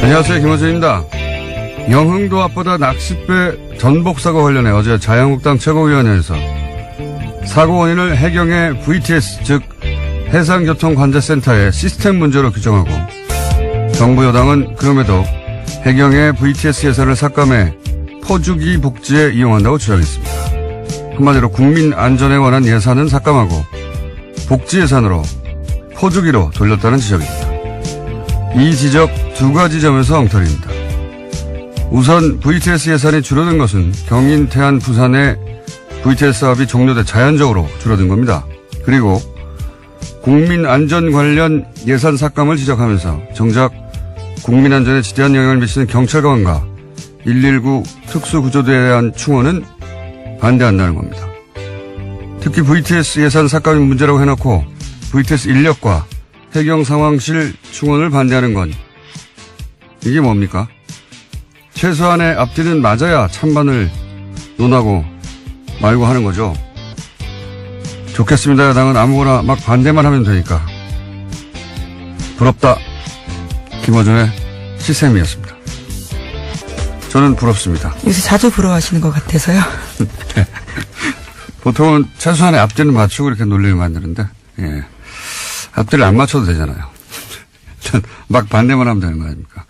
안녕하세요, 김호준입니다. 영흥도 앞바다 낚싯배 전복사고 관련해 어제 자유한국당 최고위원회에서 사고 원인을 해경의 VTS, 즉 해상교통관제센터의 시스템 문제로 규정하고, 정부 여당은 그럼에도 해경의 VTS 예산을 삭감해 퍼주기 복지에 이용한다고 주장했습니다. 한마디로 국민 안전에 관한 예산은 삭감하고 복지 예산으로 퍼주기로 돌렸다는 지적입니다. 이 지적 두 가지 점에서 엉터리입니다. 우선 VTS 예산이 줄어든 것은 경인, 태안, 부산의 VTS 사업이 종료돼 자연적으로 줄어든 겁니다. 그리고 국민 안전 관련 예산 삭감을 지적하면서 정작 국민 안전에 지대한 영향을 미치는 경찰관과 119 특수구조대에 대한 충원은 반대한다는 겁니다. 특히 VTS 예산 삭감이 문제라고 해놓고 VTS 인력과 해경 상황실 충원을 반대하는 건 이게 뭡니까? 최소한의 앞뒤는 맞아야 찬반을 논하고 말고 하는 거죠. 좋겠습니다. 야당은 아무거나 막 반대만 하면 되니까. 부럽다. 김어준의 시샘이었습니다. 저는 부럽습니다. 요새 자주 부러워하시는 것 같아서요. 네. 보통은 최소한의 앞뒤를 맞추고 이렇게 논리를 만드는데, 예. 앞뒤를 안 맞춰도 되잖아요. 막 반대만 하면 되는 거 아닙니까?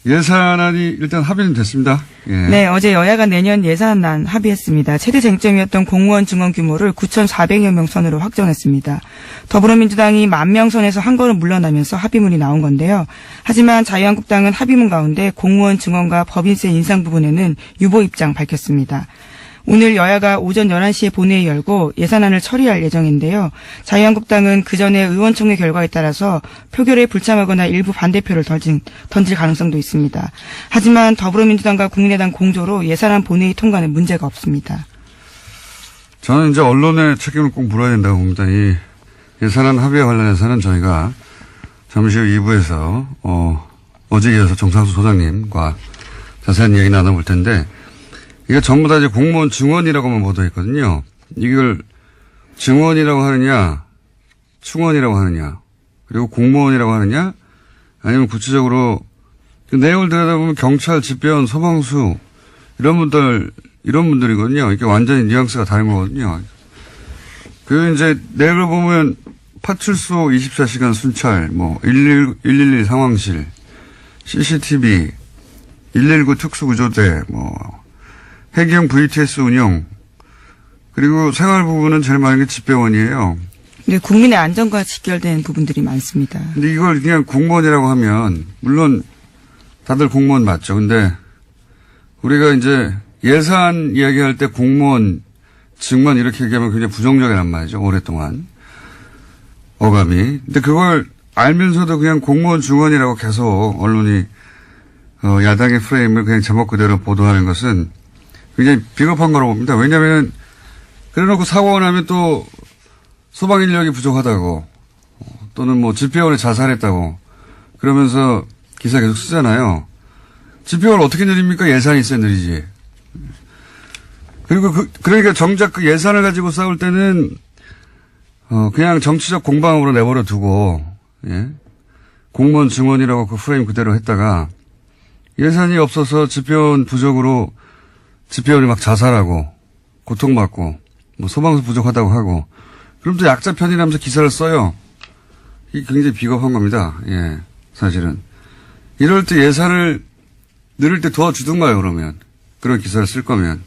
예산안이 일단 합의는 됐습니다. 예. 네, 어제 여야가 내년 예산안 합의했습니다. 최대 쟁점이었던 공무원 증원 규모를 9,400여 명 선으로 확정했습니다. 더불어민주당이 10,000명 선에서 한 걸음 물러나면서 합의문이 나온 건데요. 하지만 자유한국당은 합의문 가운데 공무원 증원과 법인세 인상 부분에는 유보 입장 밝혔습니다. 오늘 여야가 오전 11시에 본회의 열고 예산안을 처리할 예정인데요. 자유한국당은 그전에 의원총회 결과에 따라서 표결에 불참하거나 일부 반대표를 던질 가능성도 있습니다. 하지만 더불어민주당과 국민의당 공조로 예산안 본회의 통과는 문제가 없습니다. 저는 이제 언론의 책임을 꼭 물어야 된다고 봅니다. 이 예산안 합의에 관련해서는 저희가 잠시 후 2부에서 어제 이어서 정상수 소장님과 자세한 얘기 나눠볼 텐데, 이게 전부 다 이제 공무원 증원이라고만 보도했거든요. 이걸 증원이라고 하느냐, 충원이라고 하느냐, 그리고 공무원이라고 하느냐, 아니면 구체적으로 그 내용을 들여다보면 경찰, 집배원, 소방수 이런 분들이거든요. 이게 완전히 뉘앙스가 다른 거거든요. 그 이제 내용을 보면 파출소 24시간 순찰, 111 상황실, CCTV, 119 특수구조대, 해경 VTS 운영, 그리고 생활 부분은 제일 많은 게 집배원이에요. 네, 국민의 안전과 직결된 부분들이 많습니다. 근데 이걸 그냥 공무원이라고 하면, 물론 다들 공무원 맞죠. 근데 우리가 이제 예산 이야기할 때 공무원 증원 이렇게 얘기하면 굉장히 부정적이란 말이죠. 오랫동안. 어감이. 근데 그걸 알면서도 그냥 공무원 증원이라고 계속 언론이, 야당의 프레임을 그냥 제목 그대로 보도하는 것은 굉장히 비겁한 거라고 봅니다. 왜냐하면 그래놓고 사고가 나면 또 소방 인력이 부족하다고, 또는 집배원이 자살했다고 그러면서 기사 계속 쓰잖아요. 집배원을 어떻게 늘립니까? 예산이 있어야 늘리지. 그리고 그러니까 정작 그 예산을 가지고 싸울 때는 그냥 정치적 공방으로 내버려 두고, 예? 공무원 증원이라고 그 프레임 그대로 했다가 예산이 없어서 집배원 부족으로 집배원이 막 자살하고 고통받고 소방수 부족하다고 하고, 그럼 또 약자 편이라면서 기사를 써요. 이게 굉장히 비겁한 겁니다. 예, 사실은. 이럴 때 예산을 늘릴 때 도와주든가요, 그러면. 그런 기사를 쓸 거면.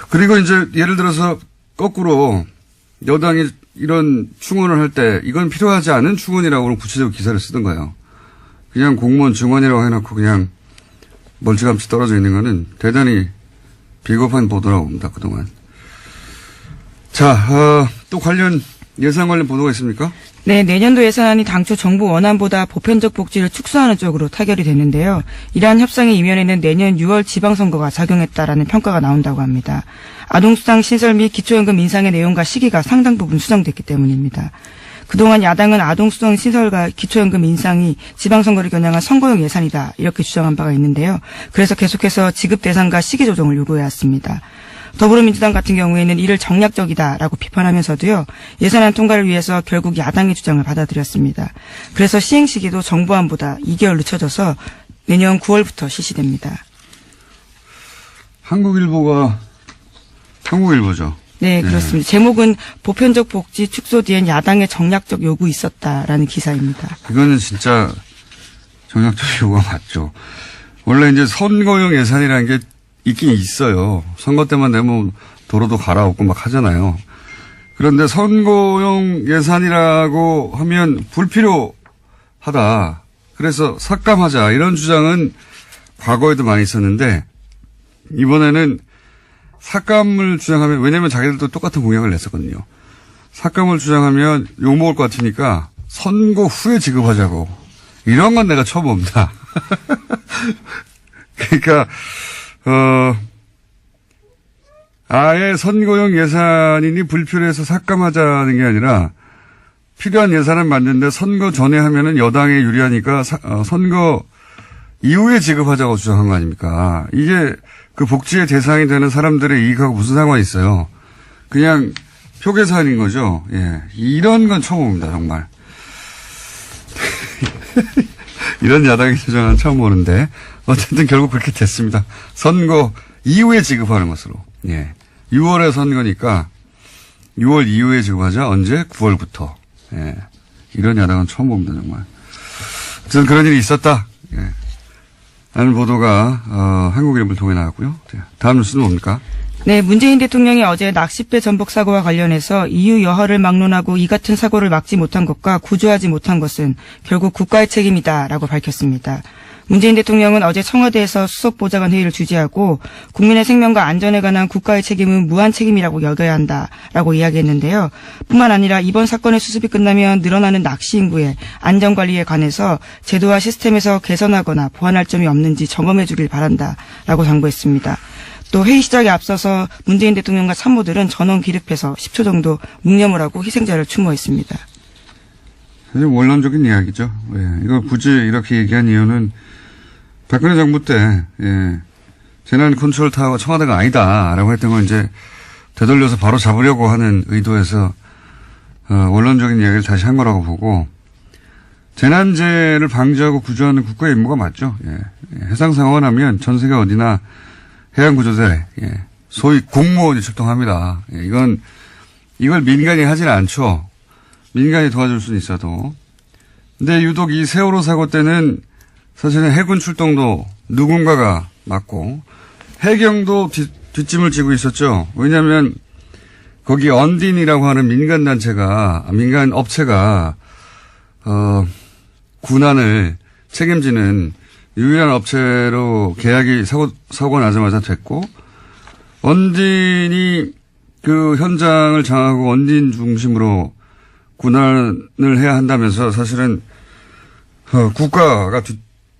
그리고 이제 예를 들어서 거꾸로 여당이 이런 충원을 할 때 이건 필요하지 않은 충원이라고 구체적으로 기사를 쓰든가요. 그냥 공무원 증원이라고 해놓고 그냥 멀찌감치 떨어져 있는 거는 대단히 비겁한 보도라고 봅니다, 그동안. 자, 또 예산 관련 보도가 있습니까? 네, 내년도 예산안이 당초 정부 원안보다 보편적 복지를 축소하는 쪽으로 타결이 됐는데요. 이러한 협상의 이면에는 내년 6월 지방선거가 작용했다라는 평가가 나온다고 합니다. 아동수당 신설 및 기초연금 인상의 내용과 시기가 상당 부분 수정됐기 때문입니다. 그동안 야당은 아동수당 신설과 기초연금 인상이 지방선거를 겨냥한 선거용 예산이다, 이렇게 주장한 바가 있는데요. 그래서 계속해서 지급 대상과 시기 조정을 요구해왔습니다. 더불어민주당 같은 경우에는 이를 정략적이다라고 비판하면서도요. 예산안 통과를 위해서 결국 야당의 주장을 받아들였습니다. 그래서 시행 시기도 정부안보다 2개월 늦춰져서 내년 9월부터 실시됩니다. 한국일보죠. 네, 그렇습니다. 제목은 보편적 복지 축소 뒤엔 야당의 정략적 요구 있었다라는 기사입니다. 이거는 진짜 정략적 요구가 맞죠. 원래 이제 선거용 예산이라는 게 있긴 있어요. 선거 때만 되면 도로도 갈아엎고 막 하잖아요. 그런데 선거용 예산이라고 하면 불필요하다. 그래서 삭감하자. 이런 주장은 과거에도 많이 있었는데 이번에는 삭감을 주장하면, 왜냐면 자기들도 똑같은 공약을 냈었거든요. 삭감을 주장하면 욕먹을 것 같으니까 선거 후에 지급하자고. 이런 건 내가 처음 봅니다. 그러니까, 아예 선거용 예산이니 불필요해서 삭감하자는 게 아니라 필요한 예산은 맞는데 선거 전에 하면은 여당에 유리하니까 선거 이후에 지급하자고 주장한 거 아닙니까? 이게 그 복지의 대상이 되는 사람들의 이익하고 무슨 상관이 있어요? 그냥 표계산인 거죠. 예. 이런 건 처음 봅니다, 정말. 이런 야당의 주장은 처음 보는데, 어쨌든 결국 그렇게 됐습니다. 선거 이후에 지급하는 것으로. 예. 6월에 선거니까 6월 이후에 지급하자. 언제? 9월부터. 예. 이런 야당은 처음 봅니다, 정말. 어쨌든 그런 일이 있었다. 예. 라는 보도가 한국일보를 통해 나왔고요. 다음 뉴스는 뭡니까? 네, 문재인 대통령이 어제 낚싯배 전복 사고와 관련해서 EU 여하를 막론하고 이 같은 사고를 막지 못한 것과 구조하지 못한 것은 결국 국가의 책임이다라고 밝혔습니다. 문재인 대통령은 어제 청와대에서 수석보좌관 회의를 주재하고 국민의 생명과 안전에 관한 국가의 책임은 무한 책임이라고 여겨야 한다라고 이야기했는데요. 뿐만 아니라 이번 사건의 수습이 끝나면 늘어나는 낚시 인구의 안전관리에 관해서 제도와 시스템에서 개선하거나 보완할 점이 없는지 점검해 주길 바란다라고 당부했습니다. 또 회의 시작에 앞서서 문재인 대통령과 참모들은 전원 기립해서 10초 정도 묵념을 하고 희생자를 추모했습니다. 사실 원론적인 이야기죠. 예. 이걸 굳이 이렇게 얘기한 이유는 박근혜 정부 때, 예, 재난 컨트롤 타워가 청와대가 아니다라고 했던 걸 이제 되돌려서 바로 잡으려고 하는 의도에서, 원론적인 이야기를 다시 한 거라고 보고, 재난재해를 방지하고 구조하는 국가의 임무가 맞죠. 예. 해상 상황을 하면 전 세계 어디나 해양구조대, 예, 소위 공무원이 출동합니다. 예, 이걸 민간이 하지는 않죠. 민간이 도와줄 수는 있어도. 근데 유독 이 세월호 사고 때는 사실은 해군 출동도 누군가가 맡고 해경도 뒷짐을 지고 있었죠. 왜냐하면 거기 언딘이라고 하는 민간 업체가 군안을 책임지는 유일한 업체로 계약이 사고 나자마자 됐고, 언딘이 그 현장을 장악하고 언딘 중심으로 군안을 해야 한다면서 사실은 국가가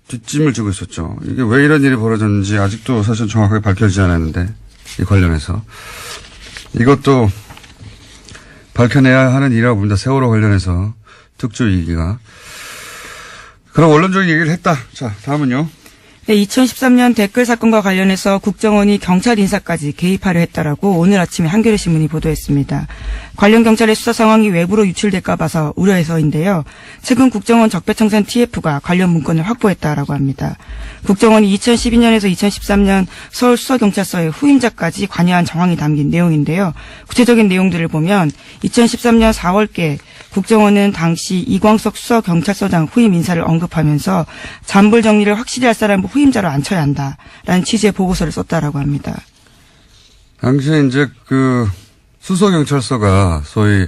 뒷짐을 지고 있었죠. 이게 왜 이런 일이 벌어졌는지 아직도 사실 정확하게 밝혀지지 않았는데, 이 관련해서. 이것도 밝혀내야 하는 일이라고 봅니다. 세월호 관련해서 특조 2기가. 그럼 원론적인 얘기를 했다. 자, 다음은요. 네, 2013년 댓글 사건과 관련해서 국정원이 경찰 인사까지 개입하려 했다라고 오늘 아침에 한겨레 신문이 보도했습니다. 관련 경찰의 수사 상황이 외부로 유출될까 봐서 우려해서인데요. 최근 국정원 적폐청산 TF가 관련 문건을 확보했다라고 합니다. 국정원이 2012년에서 2013년 서울수서경찰서의 후임자까지 관여한 정황이 담긴 내용인데요. 구체적인 내용들을 보면 2013년 4월께 국정원은 당시 이광석 수서경찰서장 후임 인사를 언급하면서 잔불 정리를 확실히 할 사람을 후임자로 앉혀야 한다라는 취지의 보고서를 썼다라고 합니다. 당시에 이제 수서경찰서가 소위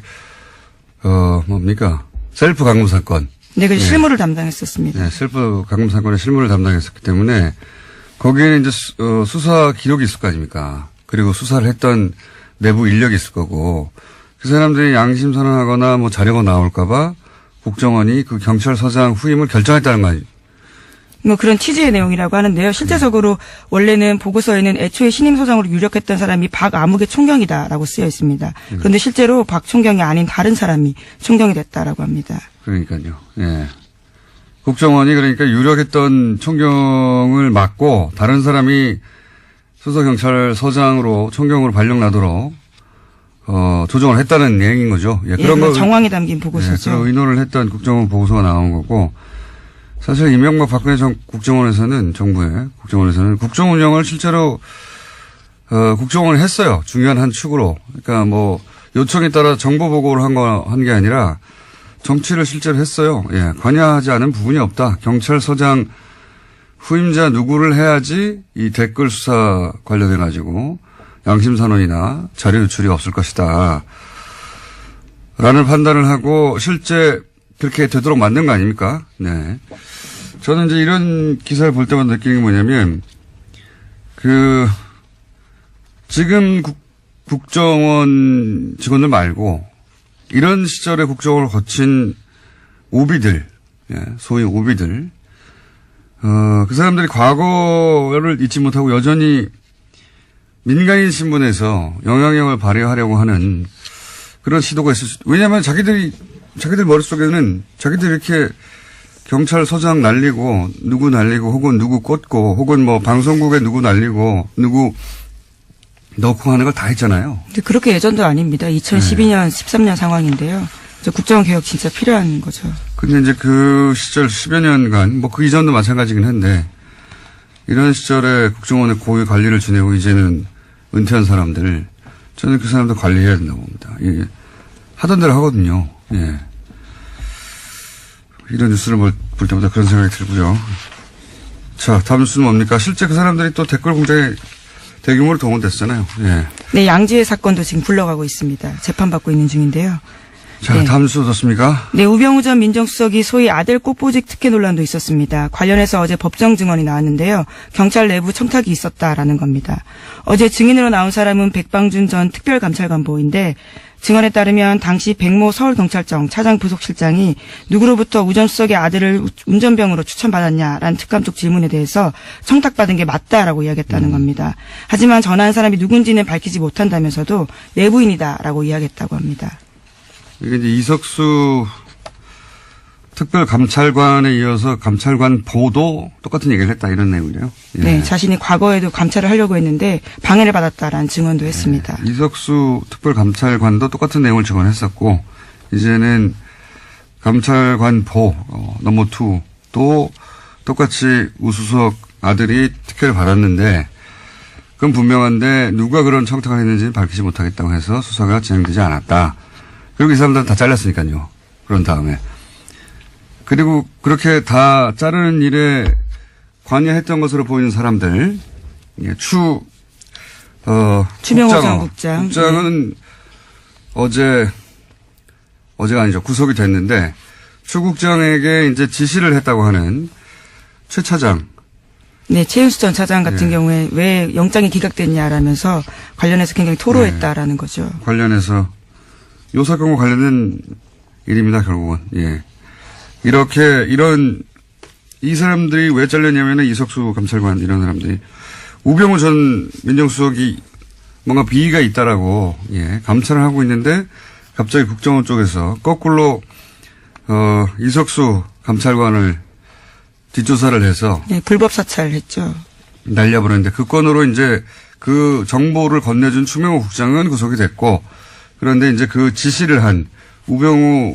셀프 강금 사건. 네, 그 실무를 담당했었습니다. 네, 셀프 강금 사건의 실무를 담당했었기 때문에 거기에는 이제 수사 기록이 있을 거 아닙니까? 그리고 수사를 했던 내부 인력이 있을 거고 그 사람들이 양심 선언하거나 뭐 자료가 나올까봐 국정원이 그 경찰서장 후임을 결정했다는 거 아니에요? 뭐 그런 취지의 내용이라고 하는데요. 실제적으로 원래는 보고서에는 애초에 신임소장으로 유력했던 사람이 박아무개 총경이다라고 쓰여 있습니다. 그런데 실제로 박 총경이 아닌 다른 사람이 총경이 됐다라고 합니다. 그러니까요. 예. 국정원이 그러니까 유력했던 총경을 맡고 다른 사람이 수서경찰서장으로 총경으로 발령나도록 조정을 했다는 얘기인 거죠. 예, 그런 거 정황이 담긴 보고서죠. 그런 의논을 했던 국정원 보고서가 나온 거고, 사실 이명박 박근혜 국정원에서는 정부의 국정원에서는 국정 운영을 실제로 국정원을 했어요. 중요한 한 축으로. 그러니까 뭐 요청에 따라 정보 보고를 한 게 아니라 정치를 실제로 했어요. 예, 관여하지 않은 부분이 없다. 경찰서장 후임자 누구를 해야지 이 댓글 수사 관련해 가지고 양심선언이나 자료 유출이 없을 것이다. 라는 판단을 하고 실제 그렇게 되도록 만든 거 아닙니까? 네. 저는 이제 이런 기사를 볼 때마다 느끼는 게 뭐냐면, 지금 국정원 직원들 말고, 이런 시절에 국정원을 거친 오비들, 예, 소위 오비들, 그 사람들이 과거를 잊지 못하고 여전히 민간인 신분에서 영향력을 발휘하려고 하는 그런 시도가 있을 수, 왜냐하면 자기들 머릿속에는 자기들 이렇게 경찰서장 날리고 누구 날리고 혹은 누구 꽂고 혹은 뭐 방송국에 누구 날리고 누구 넣고 하는 걸 다 했잖아요. 근데 그렇게 예전도 아닙니다. 2012년, 13년 상황인데요. 국정원 개혁 진짜 필요한 거죠. 근데 이제 그 시절 10여 년간 뭐 그 이전도 마찬가지긴 한데 이런 시절에 국정원의 고위 관리를 지내고 이제는 은퇴한 사람들, 저는 그 사람들 관리해야 된다고 봅니다. 예. 하던 대로 하거든요. 예. 이런 뉴스를 볼 때마다 그런 생각이 들고요. 자, 다음 뉴스는 뭡니까? 실제 그 사람들이 또 댓글 공작에 대규모로 동원됐잖아요. 예. 네, 양지의 사건도 지금 굴러가고 있습니다. 재판받고 있는 중인데요. 자, 네. 다음 뉴스 어떻습니까? 네, 우병우 전 민정수석이 소위 아들 꽃보직 특혜 논란도 있었습니다. 관련해서 어제 법정 증언이 나왔는데요. 경찰 내부 청탁이 있었다라는 겁니다. 어제 증인으로 나온 사람은 백방준 전 특별감찰관보인데 증언에 따르면 당시 백모 서울경찰청 차장 부속실장이 누구로부터 우 전 수석의 아들을 운전병으로 추천받았냐라는 특감 쪽 질문에 대해서 청탁받은 게 맞다라고 이야기했다는 겁니다. 하지만 전화한 사람이 누군지는 밝히지 못한다면서도 내부인이다라고 이야기했다고 합니다. 이게 이제 이석수 특별감찰관에 이어서 감찰관 보도 똑같은 얘기를 했다 이런 내용이래요. 예. 네, 자신이 과거에도 감찰을 하려고 했는데 방해를 받았다라는 증언도 했습니다. 예. 이석수 특별감찰관도 똑같은 내용을 증언했었고 이제는 감찰관 보 넘버 2도 똑같이 우수석 아들이 특혜를 받았는데 그건 분명한데 누가 그런 청탁을 했는지는 밝히지 못하겠다고 해서 수사가 진행되지 않았다. 그리고 이 사람들은 다 잘렸으니까요. 그런 다음에. 그리고 그렇게 다 자르는 일에 관여했던 것으로 보이는 사람들, 추명호 전 국장. 국장은 어제가 아니죠. 구속이 됐는데, 추 국장에게 이제 지시를 했다고 하는 최 차장. 네, 최윤수 전 차장 같은 경우에 왜 영장이 기각됐냐라면서 관련해서 굉장히 토로했다라는 거죠. 관련해서. 요 사건과 관련된 일입니다, 결국은. 예. 이 사람들이 왜 잘렸냐면은 이석수 감찰관 이런 사람들이 우병우 전 민정수석이 뭔가 비위가 있다라고, 예, 감찰을 하고 있는데 갑자기 국정원 쪽에서 거꾸로, 이석수 감찰관을 뒷조사를 해서. 네, 불법 사찰했죠. 날려버렸는데 그 건으로 이제 그 정보를 건네준 추명호 국장은 구속이 됐고 그런데 이제 그 지시를 한 우병우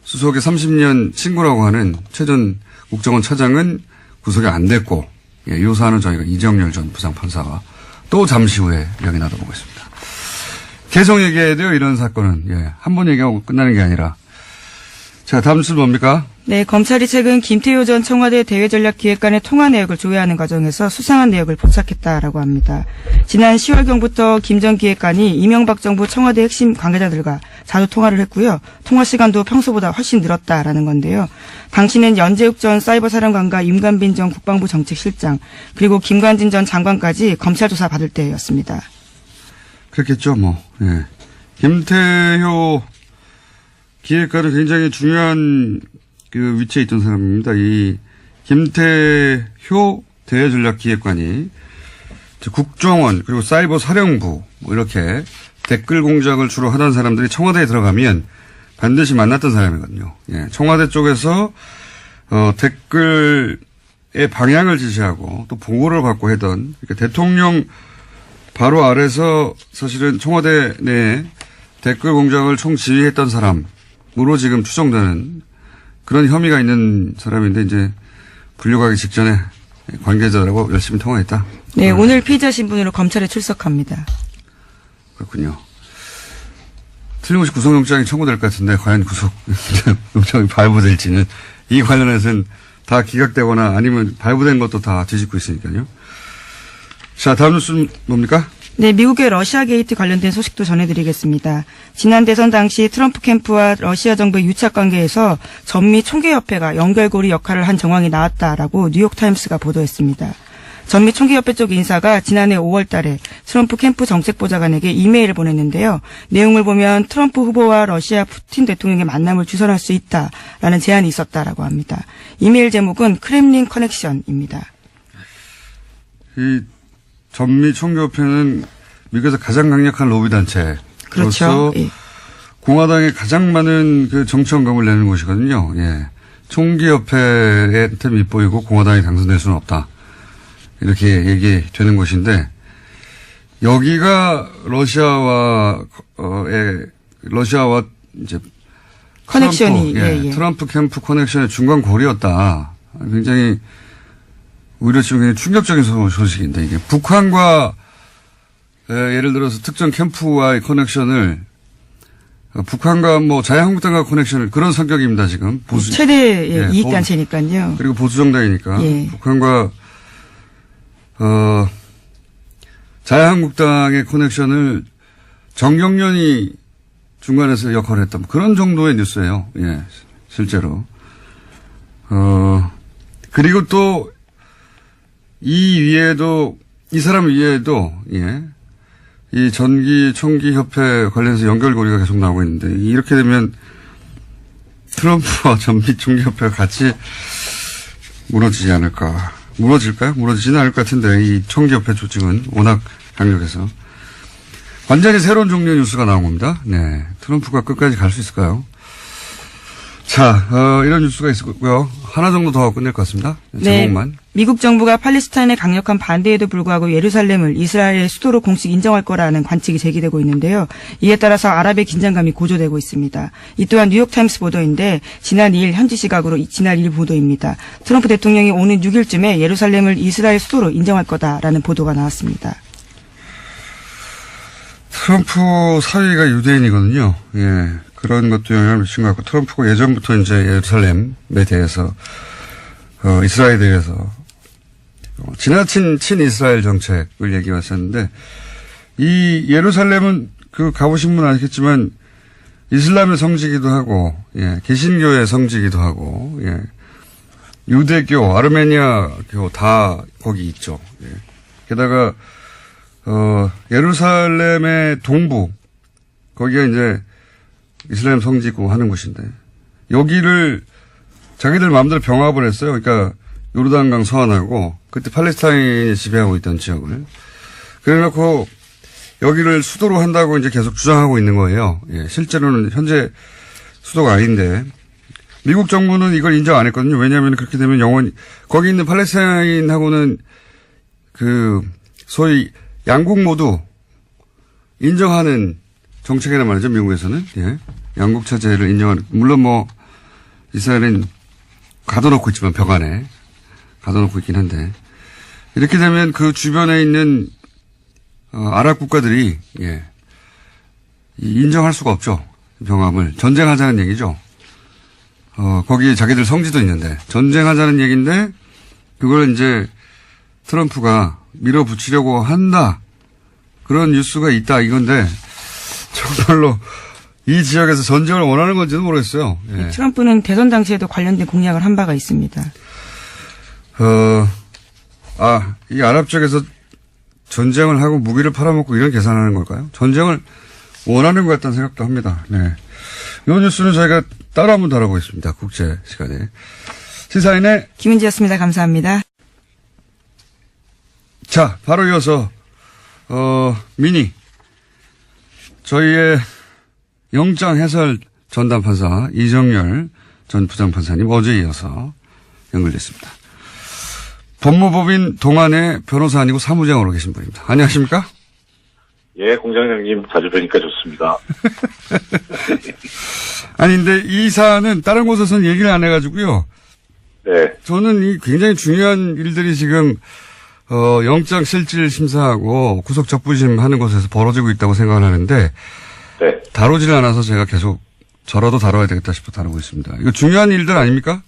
수석의 30년 친구라고 하는 최 전 국정원 차장은 구속이 안 됐고, 예, 이 사안은 저희가 이정열 전 부장판사와 또 잠시 후에 이야기 나눠보겠습니다. 계속 얘기해야 돼요, 이런 사건은. 예, 한 번 얘기하고 끝나는 게 아니라. 자, 다음 뉴스 뭡니까? 네, 검찰이 최근 김태효 전 청와대 대외전략기획관의 통화 내역을 조회하는 과정에서 수상한 내역을 포착했다라고 합니다. 지난 10월경부터 김 전 기획관이 이명박 정부 청와대 핵심 관계자들과 자주 통화를 했고요. 통화 시간도 평소보다 훨씬 늘었다라는 건데요. 당시는 연재욱 전 사이버사령관과 임관빈 전 국방부 정책실장 그리고 김관진 전 장관까지 검찰 조사 받을 때였습니다. 그렇겠죠, 뭐. 예. 김태효 기획관은 굉장히 중요한 그 위치에 있던 사람입니다. 이 김태효 대외전략기획관이 국정원 그리고 사이버 사령부 뭐 이렇게 댓글 공작을 주로 하던 사람들이 청와대에 들어가면 반드시 만났던 사람이거든요. 예, 청와대 쪽에서 댓글에 방향을 지시하고 또 보고를 받고 하던 그러니까 대통령 바로 아래서 사실은 청와대 내에 댓글 공작을 총지휘했던 사람으로 지금 추정되는 그런 혐의가 있는 사람인데 이제 분류가기 직전에 관계자들하고 열심히 통화했다. 네, 오늘 피의자 신분으로 검찰에 출석합니다. 그렇군요. 틀림없이 구속영장이 청구될 것 같은데 과연 구속영장이 발부될지는 이 관련해서는 다 기각되거나 아니면 발부된 것도 다 뒤집고 있으니까요. 자, 다음 뉴스는 뭡니까? 네, 미국의 러시아 게이트 관련된 소식도 전해드리겠습니다. 지난 대선 당시 트럼프 캠프와 러시아 정부의 유착 관계에서 전미 총계협회가 연결고리 역할을 한 정황이 나왔다라고 뉴욕타임스가 보도했습니다. 전미 총계협회 쪽 인사가 지난해 5월 달에 트럼프 캠프 정책보좌관에게 이메일을 보냈는데요. 내용을 보면 트럼프 후보와 러시아 푸틴 대통령의 만남을 주선할 수 있다라는 제안이 있었다라고 합니다. 이메일 제목은 크렘린 커넥션입니다. 이 전미 총계협회는 미국에서 가장 강력한 로비단체. 그렇죠. 예. 공화당에 가장 많은 그 정치원금을 내는 곳이거든요. 예. 총기협회한테 밑보이고 공화당이 당선될 수는 없다. 이렇게 얘기되는 곳인데, 여기가 러시아와 이제 커넥션이, 트럼프 캠프 커넥션의 중간 고리였다. 굉장히 오히려 지금 굉장히 충격적인 소식인데, 이게 북한과 예를 들어서 특정 캠프와의 커넥션을 북한과 뭐 자유한국당과 커넥션을 그런 성격입니다, 지금. 보수. 최대 이익단체니까요. 그리고 보수정당이니까. 예. 북한과, 자유한국당의 커넥션을 정경련이 중간에서 역할을 했다. 그런 정도의 뉴스예요. 예, 실제로. 그리고 또, 이 사람 위에도, 예. 이 총기협회 관련해서 연결고리가 계속 나오고 있는데, 이렇게 되면 트럼프와 전미 총기협회가 같이 무너지지 않을까. 무너질까요? 무너지지는 않을 것 같은데, 이 총기협회 조직은 워낙 강력해서. 완전히 새로운 종류의 뉴스가 나온 겁니다. 네. 트럼프가 끝까지 갈 수 있을까요? 자, 이런 뉴스가 있었고요. 하나 정도 더 하고 끝낼 것 같습니다. 제목만. 네. 미국 정부가 팔레스타인의 강력한 반대에도 불구하고 예루살렘을 이스라엘의 수도로 공식 인정할 거라는 관측이 제기되고 있는데요. 이에 따라서 아랍의 긴장감이 고조되고 있습니다. 이 또한 뉴욕타임스 보도인데 지난 2일 현지 시각으로 지난 2일 보도입니다. 트럼프 대통령이 오는 6일쯤에 예루살렘을 이스라엘 수도로 인정할 거다라는 보도가 나왔습니다. 트럼프 사위가 유대인이거든요. 예. 그런 것도 영향을 미친 것 같고, 트럼프가 예전부터 이제 예루살렘에 대해서, 이스라엘에 대해서, 지나친 친이스라엘 정책을 얘기했었는데, 이 예루살렘은 가보신 분은 아시겠지만, 이슬람의 성지기도 하고, 예, 개신교의 성지기도 하고, 예, 유대교, 아르메니아교 다 거기 있죠. 예. 게다가, 예루살렘의 동부, 거기가 이제 이슬람 성지고 하는 곳인데, 여기를 자기들 마음대로 병합을 했어요. 그러니까 요르단강 서안하고, 그때 팔레스타인이 지배하고 있던 지역을. 그래 놓고 여기를 수도로 한다고 이제 계속 주장하고 있는 거예요. 예, 실제로는 현재 수도가 아닌데, 미국 정부는 이걸 인정 안 했거든요. 왜냐하면 그렇게 되면 영원히, 거기 있는 팔레스타인하고는 소위 양국 모두 인정하는 정책이란 말이죠, 미국에서는. 예. 양국 체제를 인정하는, 물론 뭐, 이스라엘은 가둬놓고 있지만, 벽 안에. 가둬놓고 있긴 한데. 이렇게 되면 그 주변에 있는, 아랍 국가들이, 예. 인정할 수가 없죠. 병합을. 전쟁하자는 얘기죠. 거기에 자기들 성지도 있는데, 전쟁하자는 얘기인데, 그걸 이제 트럼프가 밀어붙이려고 한다. 그런 뉴스가 있다, 이건데, 정말로 이 지역에서 전쟁을 원하는 건지는 모르겠어요. 예. 트럼프는 대선 당시에도 관련된 공약을 한 바가 있습니다. 이 아랍 쪽에서 전쟁을 하고 무기를 팔아먹고 이런 계산하는 걸까요? 전쟁을 원하는 것 같다는 생각도 합니다. 네. 이 뉴스는 저희가 따로 한번 다뤄보겠습니다. 국제 시간에. 시사인의 김은지였습니다. 감사합니다. 자, 바로 이어서, 미니. 저희의 영장 해설 전담 판사 이정열 전 부장판사님 어제 이어서 연결됐습니다. 법무법인 동안의 변호사 아니고 사무장으로 계신 분입니다. 안녕하십니까? 예, 공장장님 자주 뵈니까 좋습니다. 아니, 근데 이 사안은 다른 곳에서는 얘기를 안 해가지고요. 네, 저는 이 굉장히 중요한 일들이 지금, 영장 실질 심사하고 구속 적부심 하는 곳에서 벌어지고 있다고 생각을 하는데, 네. 다루지를 않아서 제가 계속 저라도 다뤄야 되겠다 싶어 다루고 있습니다. 이거 중요한 일들 아닙니까?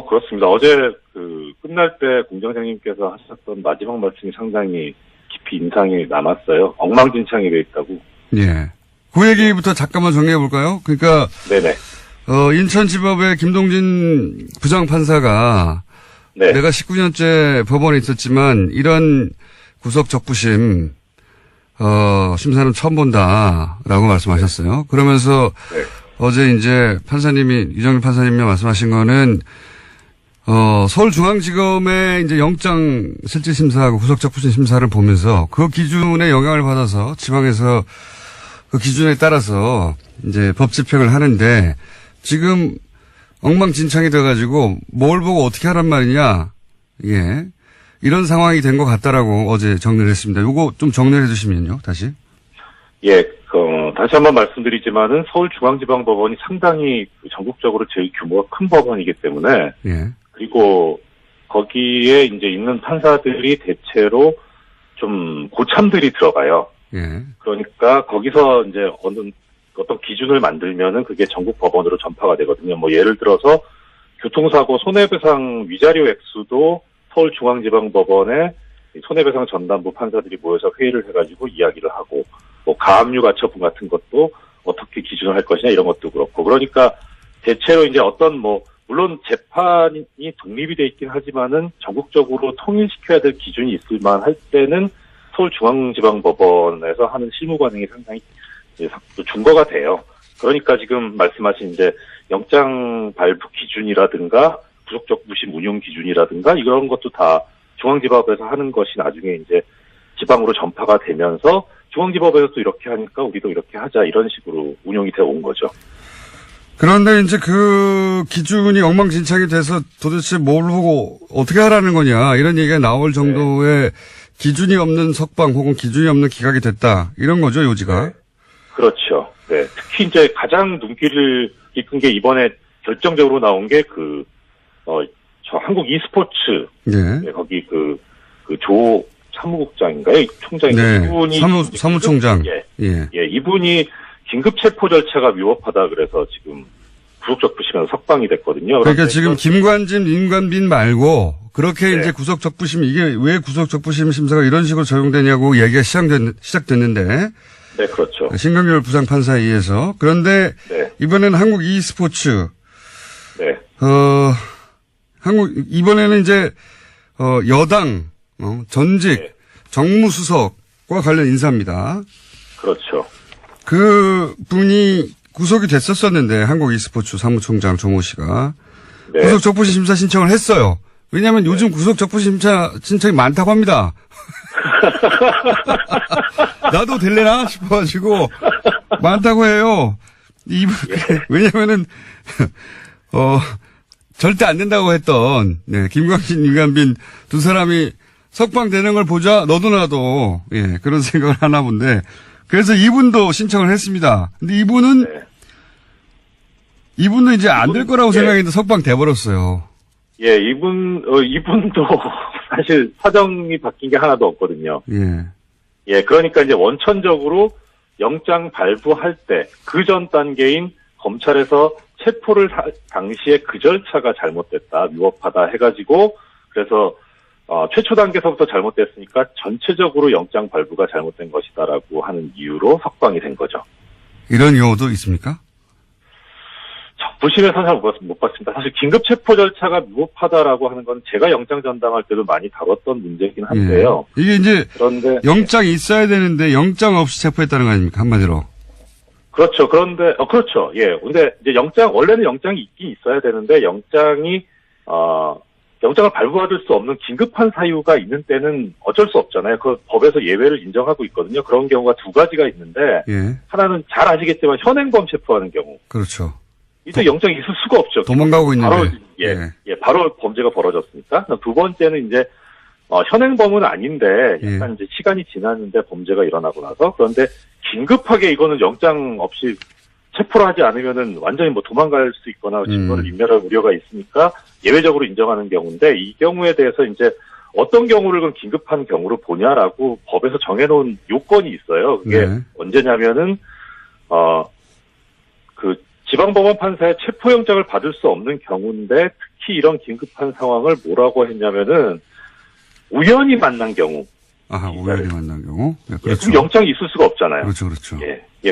그렇습니다. 어제 끝날 때 공장장님께서 하셨던 마지막 말씀이 상당히 깊이 인상이 남았어요. 엉망진창이 돼 있다고. 예. 그 얘기부터 잠깐만 정리해 볼까요? 그러니까, 네네. 인천지법의 김동진 부장판사가 네. 내가 19년째 법원에 있었지만 이런 구속 적부심, 심사는 처음 본다라고 말씀하셨어요. 그러면서 네. 어제 이제 판사님이, 유정민 판사님이 말씀하신 거는, 서울중앙지검의 이제 영장 실질심사하고 구속적부심 심사를 보면서 그 기준에 영향을 받아서 지방에서 그 기준에 따라서 이제 법 집행을 하는데 지금 엉망진창이 돼가지고 뭘 보고 어떻게 하란 말이냐. 예. 이런 상황이 된 것 같다라고 어제 정리를 했습니다. 요거 좀 정리를 해주시면요, 다시. 예, 다시 한번 말씀드리지만은 서울중앙지방법원이 상당히 전국적으로 제일 규모가 큰 법원이기 때문에 예. 그리고 거기에 이제 있는 판사들이 대체로 좀 고참들이 들어가요. 예. 그러니까 거기서 이제 어떤 기준을 만들면은 그게 전국 법원으로 전파가 되거든요. 뭐 예를 들어서 교통사고 손해배상 위자료 액수도 서울중앙지방법원에 손해배상 전담부 판사들이 모여서 회의를 해가지고 이야기를 하고 뭐 가압류 가처분 같은 것도 어떻게 기준을 할 것이냐 이런 것도 그렇고 그러니까 대체로 이제 물론 재판이 독립이 돼 있긴 하지만은 전국적으로 통일시켜야 될 기준이 있을 만할 때는 서울중앙지방법원에서 하는 실무 관행이 상당히 준거가 돼요. 그러니까 지금 말씀하신 이제 영장 발부 기준이라든가 구속적부심 운용 기준이라든가 이런 것도 다 중앙지법에서 하는 것이 나중에 이제 지방으로 전파가 되면서 중앙지법에서 또 이렇게 하니까 우리도 이렇게 하자 이런 식으로 운용이 되어 온 거죠. 그런데 이제 그 기준이 엉망진창이 돼서 도대체 뭘 보고 어떻게 하라는 거냐 이런 얘기가 나올 정도의 기준이 없는 석방 혹은 기준이 없는 기각이 됐다 이런 거죠 요지가. 네. 그렇죠. 네. 특히 이제 가장 눈길을 이끈 게 이번에 결정적으로 나온 게 저 한국 e스포츠. 네. 네, 거기 조 사무국장인가요? 총장인가요? 네. 이분이 사무총장. 예, 이분이 긴급 체포 절차가 위법하다 그래서 지금 구속적부심에서 석방이 됐거든요. 그러니까 지금 김관진, 임관빈 말고 그렇게 네. 이제 구속적부심 이게 왜 구속적부심 심사가 이런 식으로 적용되냐고 얘기가 시작됐는데. 네, 그렇죠. 신강렬 부장판사에 의해서. 그런데 네. 이번에는 한국 e스포츠. 네. 이번에는 이제 여당 전직 네. 정무수석과 관련 인사입니다. 그렇죠. 그 분이 구속이 됐었었는데 한국 e스포츠 사무총장 조모 씨가 네. 구속 적부심 심사 신청을 했어요. 왜냐하면 요즘 구속 적부심 심사 신청이 많다고 합니다. 나도 될래나 싶어가지고 많다고 해요. 왜냐면은 절대 안 된다고 했던 김광진, 이관빈 두 사람이 석방되는 걸 보자 너도 나도 그런 생각을 하나 본데 그래서 이분도 신청을 했습니다. 근데 이분도 이제 안 될 거라고 생각했는데 석방돼 버렸어요. 예, 이분도 사실 사정이 바뀐 게 하나도 없거든요. 예, 그러니까 이제 원천적으로 영장 발부할 때 그 전 단계인 검찰에서 체포를 당시에 그 절차가 잘못됐다, 위법하다 해가지고 그래서 최초 단계서부터 잘못됐으니까 전체적으로 영장 발부가 잘못된 것이다라고 하는 이유로 석방이 된 거죠. 이런 경우도 있습니까? 적부심에서 잘 못 봤습니다. 사실 긴급 체포 절차가 위법하다라고 하는 건 제가 영장 전담할 때도 많이 다뤘던 문제이긴 한데요. 이게 이제 그런데 영장이 있어야 되는데 영장 없이 체포했다는 거 아닙니까? 한마디로. 그렇죠. 그런데 그렇죠. 예. 근데 이제 원래는 영장이 있긴 있어야 되는데 영장을 발부받을 수 없는 긴급한 사유가 있는 때는 어쩔 수 없잖아요. 그 법에서 예외를 인정하고 있거든요. 그런 경우가 두 가지가 있는데 하나는 잘 아시겠지만 현행범 체포하는 경우. 그렇죠. 이제 영장이 있을 수가 없죠. 도망가고 있는데. 바로 바로 범죄가 벌어졌으니까. 두 번째는 이제 현행범은 아닌데 약간 이제 시간이 지났는데 범죄가 일어나고 나서 그런데 긴급하게 이거는 영장 없이 체포를 하지 않으면은 완전히 뭐 도망갈 수 있거나 증거를 인멸할 우려가 있으니까 예외적으로 인정하는 경우인데 이 경우에 대해서 이제 어떤 경우를 그럼 긴급한 경우로 보냐라고 법에서 정해놓은 요건이 있어요. 그게 언제냐면은 그 지방법원 판사의 체포영장을 받을 수 없는 경우인데 특히 이런 긴급한 상황을 뭐라고 했냐면은 우연히 만난 경우. 우연히 만난 경우? 네, 그렇죠. 영장이 있을 수가 없잖아요. 그렇죠.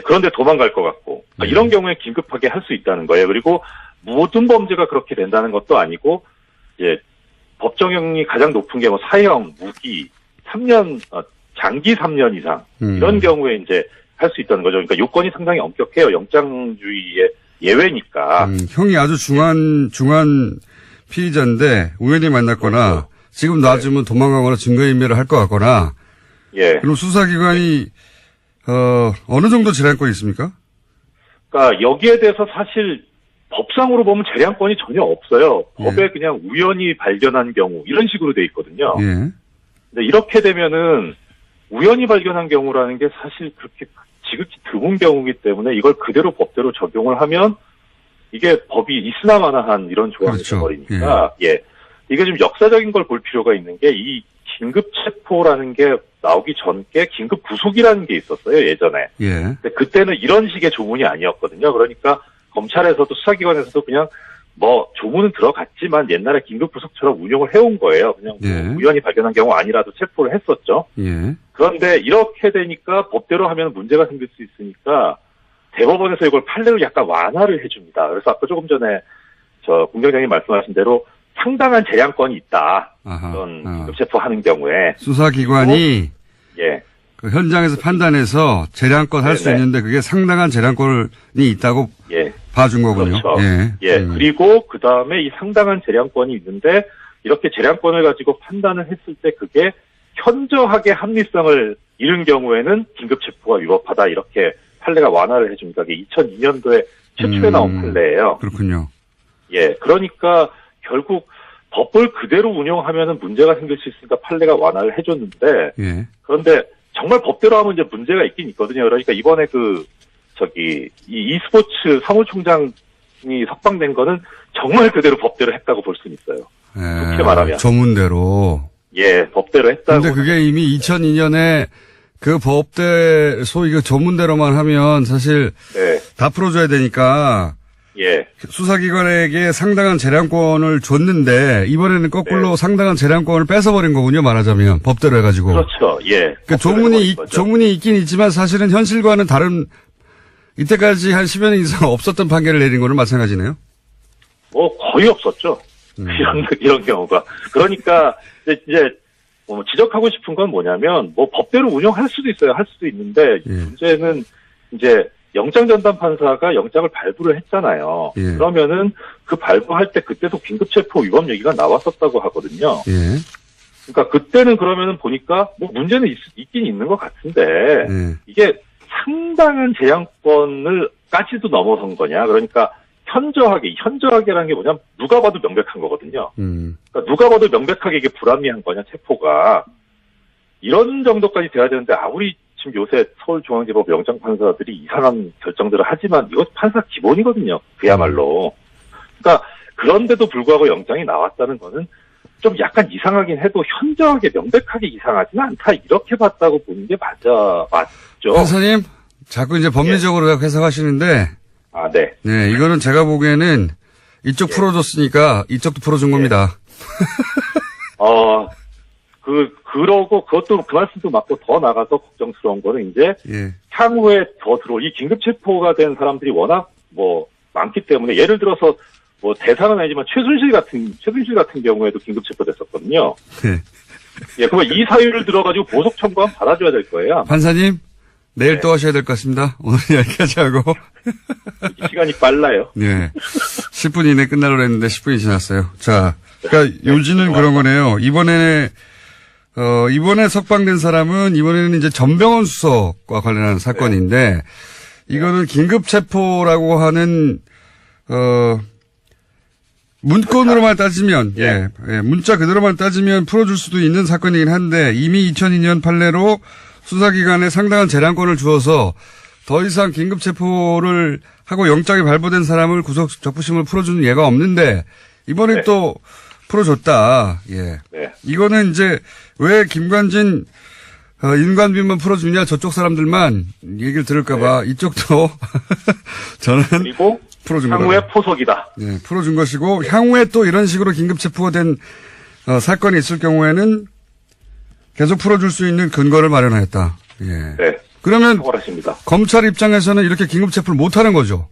그런데 도망갈 것 같고. 이런 경우에 긴급하게 할 수 있다는 거예요. 그리고 모든 범죄가 그렇게 된다는 것도 아니고, 법정형이 가장 높은 게 뭐 사형, 무기, 3년, 장기 3년 이상. 이런 경우에 이제 할 수 있다는 거죠. 그러니까 요건이 상당히 엄격해요. 영장주의의 예외니까. 형이 아주 중한 피의자인데 우연히 만났거나 그렇죠. 지금 놔주면 도망가거나 증거인멸을 할 것 같거나. 그럼 수사기관이 어느 정도 재량권이 있습니까? 그러니까 여기에 대해서 사실 법상으로 보면 재량권이 전혀 없어요. 법에 그냥 우연히 발견한 경우 이런 식으로 돼 있거든요. 근데 이렇게 되면은 우연히 발견한 경우라는 게 사실 그렇게 지극히 드문 경우이기 때문에 이걸 그대로 법대로 적용을 하면 이게 법이 있으나마나한 이런 조항이 되어버리니까 이게 좀 역사적인 걸 볼 필요가 있는 게 이 긴급 체포라는 게 나오기 전께 긴급 구속이라는 게 있었어요, 예전에. 근데 그때는 이런 식의 조문이 아니었거든요. 그러니까 검찰에서도 수사기관에서도 그냥 뭐 조문은 들어갔지만 옛날에 긴급 구속처럼 운용을 해온 거예요. 그냥 뭐 우연히 발견한 경우 아니라도 체포를 했었죠. 그런데 이렇게 되니까 법대로 하면 문제가 생길 수 있으니까 대법원에서 이걸 판례를 약간 완화를 해줍니다. 그래서 아까 조금 전에 공장장님 말씀하신 대로 상당한 재량권이 있다. 그런 긴급 체포하는 경우에 수사기관이 그 현장에서 판단해서 재량권 할 수 있는데 그게 상당한 재량권이 있다고 봐준 거군요. 그렇죠. 그리고 그 다음에 이 상당한 재량권이 있는데 이렇게 재량권을 가지고 판단을 했을 때 그게 현저하게 합리성을 잃은 경우에는 긴급 체포가 위법하다 이렇게 판례가 완화를 해줍니다. 이게 2002년도에 최초에 나온 판례예요. 그렇군요. 그러니까 결국 법을 그대로 운영하면은 문제가 생길 수 있으니까 판례가 완화를 해줬는데 그런데 정말 법대로 하면 이제 문제가 있긴 있거든요. 그러니까 이번에 이 e스포츠 사무총장이 석방된 거는 정말 그대로 법대로 했다고 볼 수는 있어요. 그렇게 말하면. 조문대로. 법대로 했다고. 근데 그게 이미 2002년에 그 법대, 소위 그 조문대로만 하면 사실. 다 풀어줘야 되니까. 수사기관에게 상당한 재량권을 줬는데, 이번에는 거꾸로 상당한 재량권을 뺏어버린 거군요, 말하자면. 법대로 해가지고. 그렇죠, 그 조문이 있긴 있지만 사실은 현실과는 다른, 이때까지 한 10여 년 이상 없었던 판결을 내린 거는 마찬가지네요? 뭐, 거의 없었죠. 이런 경우가. 그러니까, 이제, 지적하고 싶은 건 뭐냐면, 뭐, 법대로 운영할 수도 있어요. 할 수도 있는데, 문제는, 이제, 영장전담 판사가 영장을 발부를 했잖아요. 그러면은, 그 발부할 때 그때도 긴급체포 위법 얘기가 나왔었다고 하거든요. 그러니까 그때는 그러면은 보니까, 뭐, 문제는 있긴 있는 것 같은데, 이게 상당한 재량권을까지도 넘어선 거냐. 그러니까, 현저하게라는 게 뭐냐면 누가 봐도 명백한 거거든요. 그러니까 누가 봐도 명백하게 이게 불합리한 거냐, 체포가. 이런 정도까지 돼야 되는데 아무리 지금 요새 서울중앙지법 영장판사들이 이상한 결정들을 하지만 이것 판사 기본이거든요. 그야말로. 그러니까 그런데도 불구하고 영장이 나왔다는 거는 좀 약간 이상하긴 해도 현저하게 명백하게 이상하지는 않다. 이렇게 봤다고 보는 게 맞죠. 판사님, 자꾸 이제 법리적으로 해석하시는데 이거는 제가 보기에는 이쪽 풀어줬으니까 이쪽도 풀어준 겁니다. 그러고 그것도 그 말씀도 맞고 더 나가서 걱정스러운 거는 이제 향후에 더 이 긴급체포가 된 사람들이 워낙 뭐 많기 때문에 예를 들어서 뭐 대상은 아니지만 최순실 같은 경우에도 긴급체포됐었거든요. 그러면 이 사유를 들어가지고 보석 청구하면 받아줘야 될 거예요. 판사님. 내일 또 하셔야 될 것 같습니다. 오늘 여기까지 하고. 시간이 빨라요. 10분 이내 끝나려고 했는데 10분이 지났어요. 자, 그러니까 요지는 그런 거네요. 이번에 석방된 사람은 이번에는 이제 전병헌 수석과 관련한 사건인데 이거는 긴급 체포라고 하는 문건으로만 따지면, 문자 그대로만 따지면 풀어줄 수도 있는 사건이긴 한데, 이미 2002년 판례로 수사기관에 상당한 재량권을 주어서 더 이상 긴급체포를 하고 영장이 발부된 사람을 구속 적부심을 풀어주는 예가 없는데, 이번에 또 풀어줬다. 예. 네. 이거는 이제 왜 김관진 인관비만 풀어주냐 저쪽 사람들만 얘기를 들을까봐 이쪽도 저는 그리고 풀어준 향후에 거다. 포석이다. 네, 풀어준 것이고 향후에 또 이런 식으로 긴급체포가 된 사건이 있을 경우에는 계속 풀어줄 수 있는 근거를 마련하였다. 예. 네. 그러면 탁월하십니다. 검찰 입장에서는 이렇게 긴급체포를 못하는 거죠.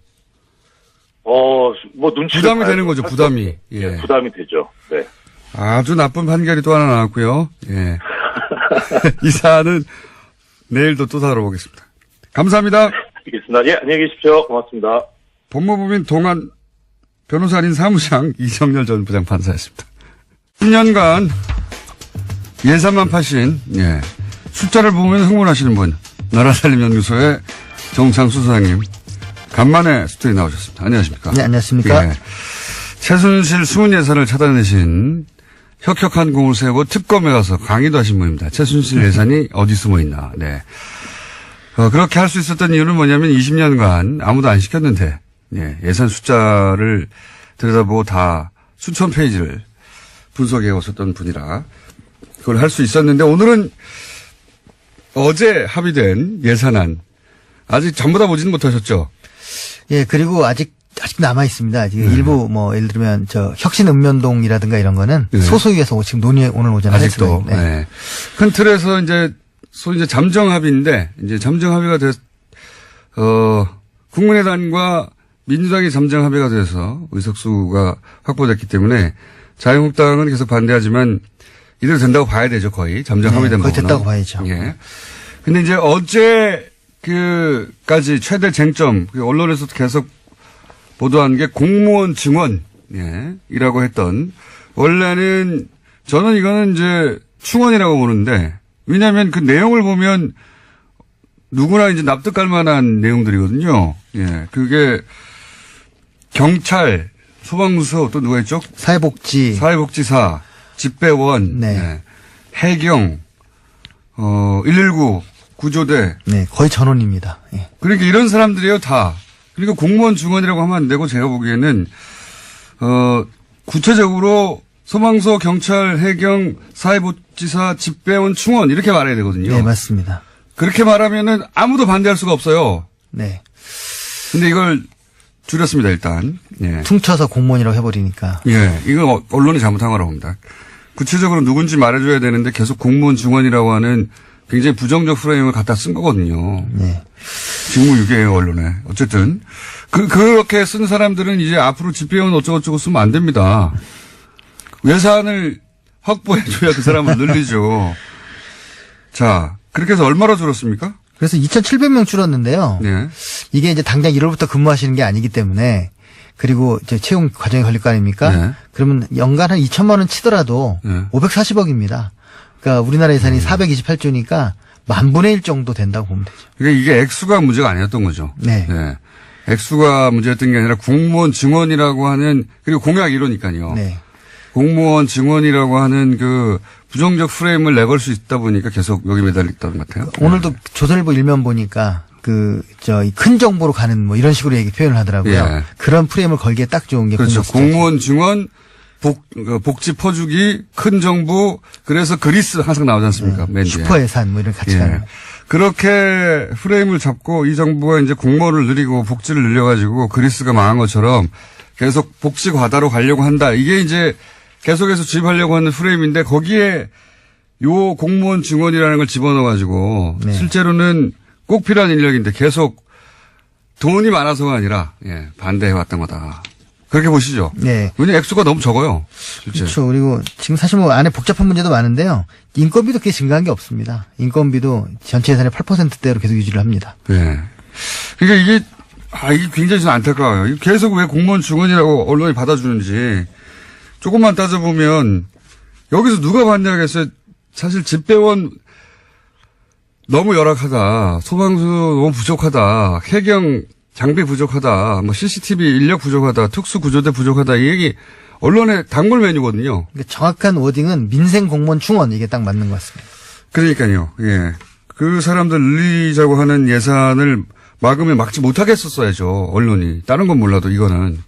뭐 눈치 부담이 되는 거죠. 부담이. 예. 부담이 되죠. 네. 아주 나쁜 판결이 또 하나 나왔고요. 예. 이 사안은 내일도 또 다뤄보겠습니다. 감사합니다. 알겠습니다. 예, 안녕히 계십시오. 고맙습니다. 법무법인 동안 변호사인 사무장 이정렬 전 부장판사였습니다. 10년간 예산만 파신, 예. 숫자를 보면 흥분하시는 분, 나라살림연구소의 정창수 소장님, 간만에 스튜디오에 나오셨습니다. 안녕하십니까? 네, 안녕하십니까? 예. 최순실 수문 예산을 차단내신 혁혁한 공을 세우고 특검에 가서 강의도 하신 분입니다. 최순실 예산이 어디 숨어 있나. 네. 그렇게 할 수 있었던 이유는 뭐냐면 20년간 아무도 안 시켰는데, 예, 예산 숫자를 들여다보고 다 수천 페이지를 분석해 왔었던 분이라 그걸 할 수 있었는데 오늘은 어제 합의된 예산안 아직 전부 다 보지는 못하셨죠? 예, 그리고 아직 남아 있습니다. 지금 일부 예를 들면 혁신읍면동이라든가 이런 거는 네. 소소위에서 지금 논의 오늘 오전에 아직도. 했습니다. 네. 네. 큰 틀에서 소위 이제 잠정 합의인데 이제 잠정 합의가 국민의당과 민주당이 잠정 합의가 돼서 의석수가 확보됐기 때문에 자유한국당은 계속 반대하지만 이대로 된다고 봐야 되죠, 거의. 잠정 합의된 거의 부분은. 됐다고 봐야죠. 예. 근데 이제 어제 까지 최대 쟁점, 언론에서도 계속 보도한 게 공무원 증언, 예, 이라고 했던, 원래는 저는 이거는 이제 충원이라고 보는데, 왜냐하면 그 내용을 보면 누구나 이제 납득할 만한 내용들이거든요. 예, 그게 경찰, 소방서 또 누가 있죠? 사회복지사, 집배원, 네. 예, 해경, 119 구조대. 네, 거의 전원입니다. 예. 그러니까 이런 사람들이에요, 다. 그러니까 공무원 증언이라고 하면 안 되고 제가 보기에는, 구체적으로 소방서, 경찰, 해경, 사회복지사, 집배원, 충원 이렇게 말해야 되거든요. 네, 맞습니다. 그렇게 말하면은 아무도 반대할 수가 없어요. 네. 근데 이걸 줄였습니다, 일단. 예. 퉁쳐서 공무원이라고 해버리니까. 예. 이건 언론이 잘못한 거라고 봅니다. 구체적으로 누군지 말해줘야 되는데 계속 공무원 증언이라고 하는 굉장히 부정적 프레임을 갖다 쓴 거거든요. 네. 직무유기예요, 언론에. 어쨌든. 그렇게 쓴 사람들은 이제 앞으로 집배원 어쩌고저쩌고 쓰면 안 됩니다. 예산을 확보해줘야 그 사람을 늘리죠. 자, 그렇게 해서 얼마나 줄었습니까? 그래서 2,700명 줄었는데요. 네. 이게 이제 당장 1월부터 근무하시는 게 아니기 때문에 그리고 이제 채용 과정이 걸릴 거 아닙니까? 네. 그러면 연간 한 2천만 원 치더라도 네. 540억입니다. 그러니까 우리나라 예산이 428조니까 10,000분의 1 정도 된다고 보면 되죠. 그러니까 이게 액수가 문제가 아니었던 거죠. 네. 네. 액수가 문제였던 게 아니라 공무원 증언이라고 하는, 그리고 공약 이러니까요. 네. 공무원 증언이라고 하는 그 부정적 프레임을 내걸 수 있다 보니까 계속 여기 매달렸던 것 같아요. 오늘도 조선일보 일면 보니까 큰 정보로 가는 이런 식으로 표현을 하더라고요. 예. 그런 프레임을 걸기에 딱 좋은 게 그렇죠. 공무원 숫자죠. 공무원 증언, 복지 퍼주기, 큰 정부, 그래서 그리스 항상 나오지 않습니까? 맨 뒤에. 슈퍼 예산 이런 같이 예. 가는. 그렇게 프레임을 잡고 이 정부가 이제 공무원을 늘리고 복지를 늘려가지고 그리스가 망한 것처럼 계속 복지 과다로 가려고 한다. 이게 이제 계속해서 주입하려고 하는 프레임인데 거기에 요 공무원 증언이라는 걸 집어넣어가지고 네. 실제로는 꼭 필요한 인력인데 계속 돈이 많아서가 아니라 반대해왔던 거다. 그렇게 보시죠. 네. 왜냐면 액수가 너무 적어요. 실제. 그렇죠. 그리고 지금 사실 안에 복잡한 문제도 많은데요. 인건비도 그렇게 증가한 게 없습니다. 인건비도 전체 예산의 8%대로 계속 유지를 합니다. 네. 그러니까 이게 굉장히 좀 안타까워요. 계속 왜 공무원 증언이라고 언론이 받아주는지 조금만 따져보면 여기서 누가 반대하겠어요? 사실 집배원 너무 열악하다. 소방수 너무 부족하다. 해경 장비 부족하다, 뭐 CCTV 인력 부족하다, 특수구조대 부족하다 이 얘기 언론의 단골 메뉴거든요. 그러니까 정확한 워딩은 민생 공무원 충원 이게 딱 맞는 것 같습니다. 그러니까요. 예. 그 사람들 늘리자고 하는 예산을 막으면 막지 못하게 했었어야죠. 언론이. 다른 건 몰라도 이거는.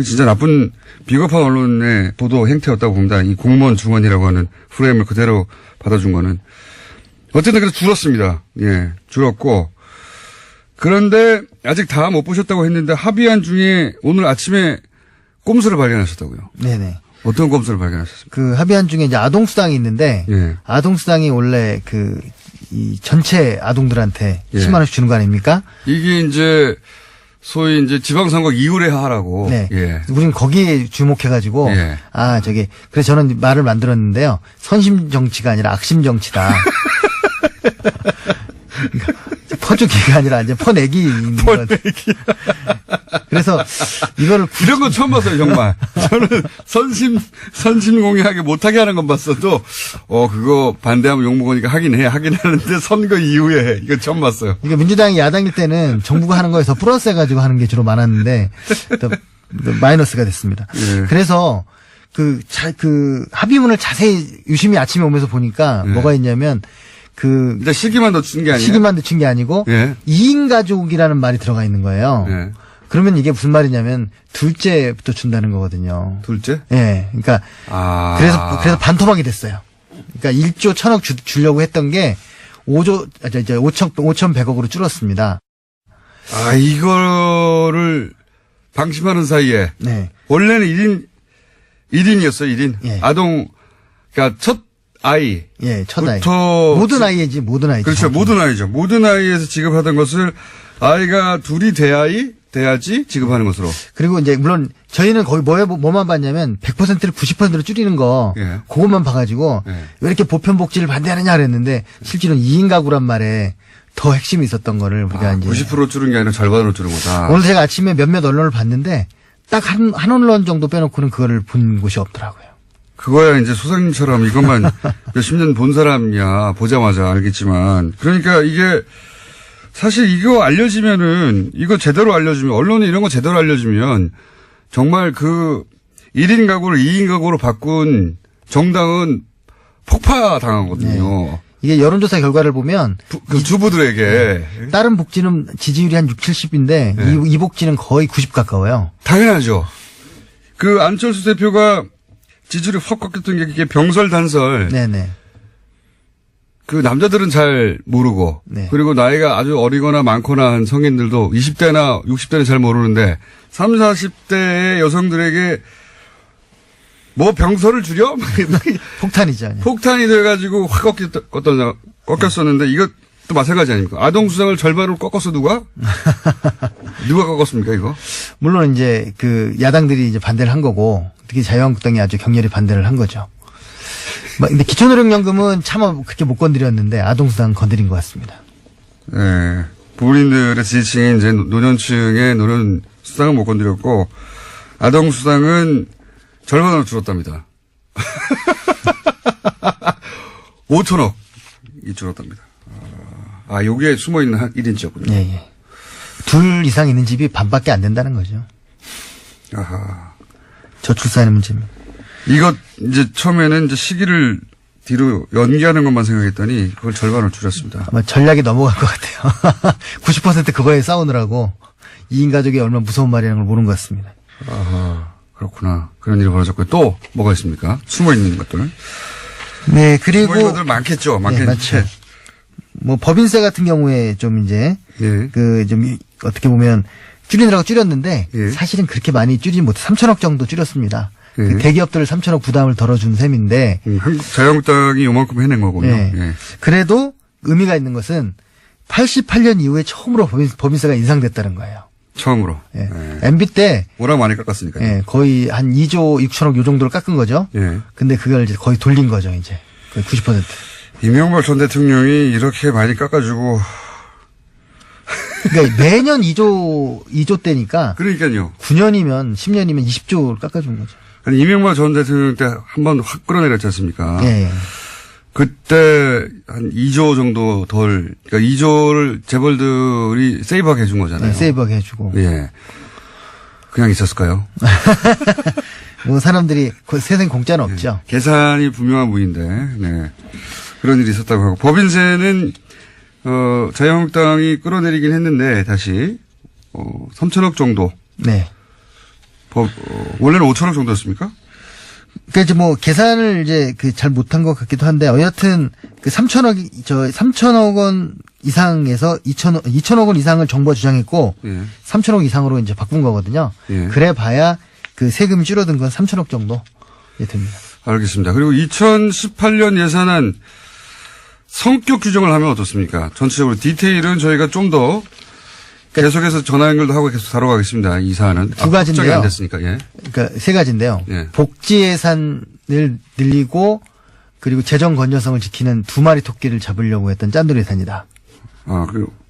진짜 나쁜 비겁한 언론의 보도 행태였다고 봅니다. 이 공무원 중원이라고 하는 프레임을 그대로 받아준 거는. 어쨌든 그래서 줄었습니다. 예. 줄었고. 그런데 아직 다 못 보셨다고 했는데 합의안 중에 오늘 아침에 꼼수를 발견하셨다고요. 네네. 어떤 꼼수를 발견하셨습니까? 그 합의안 중에 이제 아동수당이 있는데, 예. 아동수당이 원래 이 전체 아동들한테 예. 10만원씩 주는 거 아닙니까? 이게 이제 소위 이제 지방선거 이후에 하라고. 네. 예. 우리는 거기에 주목해가지고, 예. 그래서 저는 말을 만들었는데요. 선심 정치가 아니라 악심 정치다. 퍼주기가 아니라 이제 퍼내기인 것. 그래서 이거를 이런 건 처음 봤어요, 정말. 저는 선심공개하게 못하게 하는 건 봤어도, 그거 반대하면 욕먹으니까 하긴 하는데 선거 이후에 해. 이거 처음 봤어요. 이거 민주당이 야당일 때는 정부가 하는 거에서 플러스 해가지고 하는 게 주로 많았는데, 또 마이너스가 됐습니다. 예. 그래서 합의문을 자세히 유심히 아침에 오면서 보니까 예. 뭐가 있냐면, 일단 시기만 넣친 게 아니에요. 시기만 늦춘 게 아니고, 예. 2인 가족이라는 말이 들어가 있는 거예요. 예. 그러면 이게 무슨 말이냐면, 둘째부터 준다는 거거든요. 둘째? 예. 그러니까, 그래서 반토막이 됐어요. 그러니까 1조 1,000억 주려고 했던 게 5,100억으로 줄었습니다. 이거를 방심하는 사이에. 네. 원래는 1인이었어요, 1인. 예. 아동, 그러니까 첫 아이. 예, 첫 아이. 부터 모든 아이지, 모든 아이지. 그렇죠. 모든 아이죠. 모든 아이에서 지급하던 것을 아이가 둘이 돼야지 지급하는 것으로. 그리고 이제 물론 저희는 거의 뭐만 봤냐면 100%를 90%로 줄이는 거 예. 그것만 봐가지고 예. 왜 이렇게 보편복지를 반대하느냐 그랬는데 실제로는 2인 가구란 말에 더 핵심이 있었던 거를 우리가 이제 90% 줄은 게 아니라 절반으로 줄은 거다. 오늘 제가 아침에 몇몇 언론을 봤는데 딱 한 언론 정도 빼놓고는 그거를 본 곳이 없더라고요. 그거야 이제 소장님처럼 이것만 몇십 년 본 사람이야 보자마자 알겠지만 그러니까 이게 사실 이거 알려지면은 이거 제대로 알려주면 언론이 이런 거 제대로 알려주면 정말 그 1인 가구를 2인 가구로 바꾼 정당은 폭파 당하거든요. 네. 이게 여론조사 결과를 보면 그 주부들에게 다른 복지는 지지율이 한 6, 70인데 네. 이 복지는 거의 90 가까워요. 당연하죠. 그 안철수 대표가 지지율이 확 꺾였던 게 이게 병설단설. 네네. 그 남자들은 잘 모르고 네. 그리고 나이가 아주 어리거나 많거나 한 성인들도 20대나 60대는 잘 모르는데 30, 40대의 여성들에게 뭐 병설을 줄여? 폭탄이죠. 폭탄이 돼가지고 확 꺾였었는데 이것도 마찬가지 아닙니까? 아동수당을 절반으로 꺾었어 누가? 누가 꺾었습니까 이거? 물론 이제 그 야당들이 이제 반대를 한 거고 특히 자유한국당이 아주 격렬히 반대를 한 거죠. 근데 기초노령연금은 차마 그렇게 못 건드렸는데 아동수당 건드린 것 같습니다. 네. 부모님들의 지지층인 이제 노년층의 노년수당은 못 건드렸고 아동수당은 절반으로 줄었답니다. 5천억이 줄었답니다. 요게 숨어있는 1인치였군요. 예, 예. 둘 이상 있는 집이 반밖에 안 된다는 거죠. 아하. 저출산의 문제입니다. 이것, 이제 처음에는 이제 시기를 뒤로 연기하는 것만 생각했더니 그걸 절반으로 줄였습니다. 아마 전략이 넘어갈 것 같아요. 90% 그거에 싸우느라고 2인 가족이 얼마나 무서운 말이라는 걸 모르는 것 같습니다. 아하. 그렇구나. 그런 일이 벌어졌고요. 또 뭐가 있습니까? 숨어있는 것들. 네, 그리고. 숨어있는 것들 많겠죠. 네, 맞죠. 뭐 법인세 같은 경우에 좀 이제. 예. 좀 어떻게 보면 줄이느라고 줄였는데. 예. 사실은 그렇게 많이 줄이지 못해 3천억 정도 줄였습니다. 예. 그 대기업들 3천억 부담을 덜어준 셈인데. 자유한국당이 요만큼 해낸 거군요. 네. 예. 그래도 의미가 있는 것은 88년 이후에 처음으로 법인세가 인상됐다는 거예요. 처음으로. 예. 예. MB 때 워낙 많이 깎았으니까요. 예, 거의 한 2조 6천억 요 정도를 깎은 거죠. 예. 근데 그걸 이제 거의 돌린 거죠, 이제. 거의 90%. 이명박 전 대통령이 이렇게 많이 깎아주고. 그러니까 매년 2조 때니까. 그러니까요. 9년이면 10년이면 20조를 깎아준 거죠. 아니, 이명박 전 대통령 때 한 번 확 끌어내렸지 않습니까? 예, 예. 그때 한 2조 정도 그러니까 2조를 재벌들이 세이브하게 해준 거잖아요. 네, 세이브하게 해주고. 예. 그냥 있었을까요? 뭐 사람들이 세상 공짜는 없죠. 계산이 분명한 분인데, 네. 그런 일이 있었다고 하고. 법인세는, 자유한국당이 끌어내리긴 했는데, 다시, 3천억 정도. 네. 원래는 5천억 정도였습니까? 그러니까 이제 뭐 계산을 이제 잘 못한 것 같기도 한데 여하튼 그 3천억 원 이상에서 2천억 원 이상을 정부가 주장했고 예. 3천억 이상으로 이제 바꾼 거거든요. 예. 그래 봐야 그 세금이 줄어든 건 3천억 정도 됩니다. 알겠습니다. 그리고 2018년 예산안 성격 규정을 하면 어떻습니까? 전체적으로 디테일은 저희가 좀 더 계속해서 전화 연결도 하고 계속 다뤄가겠습니다. 이 사안은. 두 가지인데요. 확정이 안 됐으니까. 예. 그러니까 세 가지인데요. 예. 복지 예산을 늘리고 그리고 재정 건전성을 지키는 두 마리 토끼를 잡으려고 했던 짠돌이 예산이다. 아,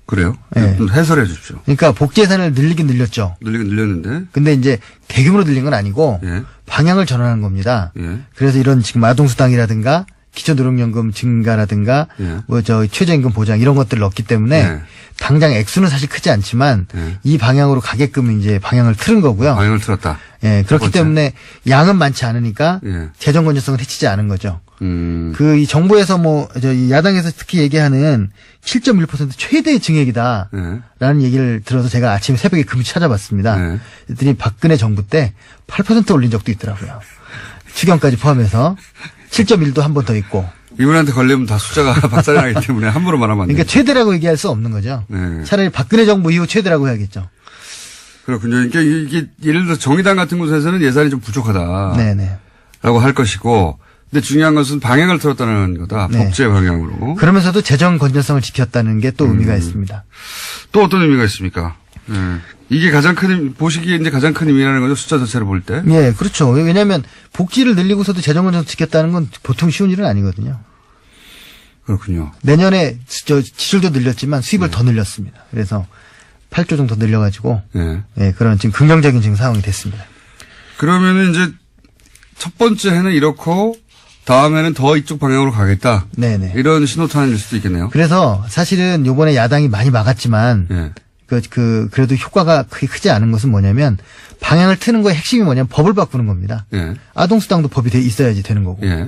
그래요? 네. 좀 해설해 주십시오. 그러니까 복지 예산을 늘리긴 늘렸죠. 늘리긴 늘렸는데. 근데 이제 대규모로 늘린 건 아니고 예. 방향을 전환한 겁니다. 예. 그래서 이런 지금 아동수당이라든가 기초노령연금 증가라든가 예. 뭐 최저임금 보장 이런 것들을 넣었기 때문에 예. 당장 액수는 사실 크지 않지만 예. 이 방향으로 가게끔 이제 방향을 틀은 거고요. 방향을 틀었다. 예, 그렇기 번째. 때문에 양은 많지 않으니까 예. 재정 건전성을 해치지 않은 거죠. 그 이 정부에서 이 야당에서 특히 얘기하는 7.1% 최대 증액이다. 예. 라는 얘기를 들어서 제가 아침 새벽에 금시 찾아봤습니다. 네. 그랬더니 박근혜 정부 때 8% 올린 적도 있더라고요. 추경까지 포함해서 7.1도 한 번 더 있고. 이분한테 걸리면 다 숫자가 박살이 나기 때문에 함부로 말하면 안 돼요. 그러니까 최대라고 얘기할 수 없는 거죠. 네. 차라리 박근혜 정부 이후 최대라고 해야겠죠. 그렇군요. 그러니까 이게 예를 들어 정의당 같은 곳에서는 예산이 좀 부족하다. 네네. 라고 할 것이고, 근데 중요한 것은 방향을 틀었다는 거다. 네. 복지의 방향으로. 그러면서도 재정 건전성을 지켰다는 게 또 의미가 있습니다. 또 어떤 의미가 있습니까? 이게 보시기에 이제 가장 큰 의미라는 거죠. 숫자 자체를 볼 때. 예, 그렇죠. 왜냐하면 복지를 늘리고서도 재정 건전성 지켰다는 건 보통 쉬운 일은 아니거든요. 그렇군요. 내년에 지출도 늘렸지만 수입을 더 늘렸습니다. 그래서 8조 정도 늘려가지고 예. 예, 그런 지금 긍정적인 지금 상황이 됐습니다. 그러면은 이제 첫 번째 해는 이렇고, 다음에는 더 이쪽 방향으로 가겠다. 네네. 이런 신호탄일 수도 있겠네요. 그래서 사실은 요번에 야당이 많이 막았지만 예. 그래도 효과가 크게 크지 않은 것은 뭐냐면 방향을 트는 거의 핵심이 뭐냐면 법을 바꾸는 겁니다. 예. 아동수당도 법이 있어야지 되는 거고. 예.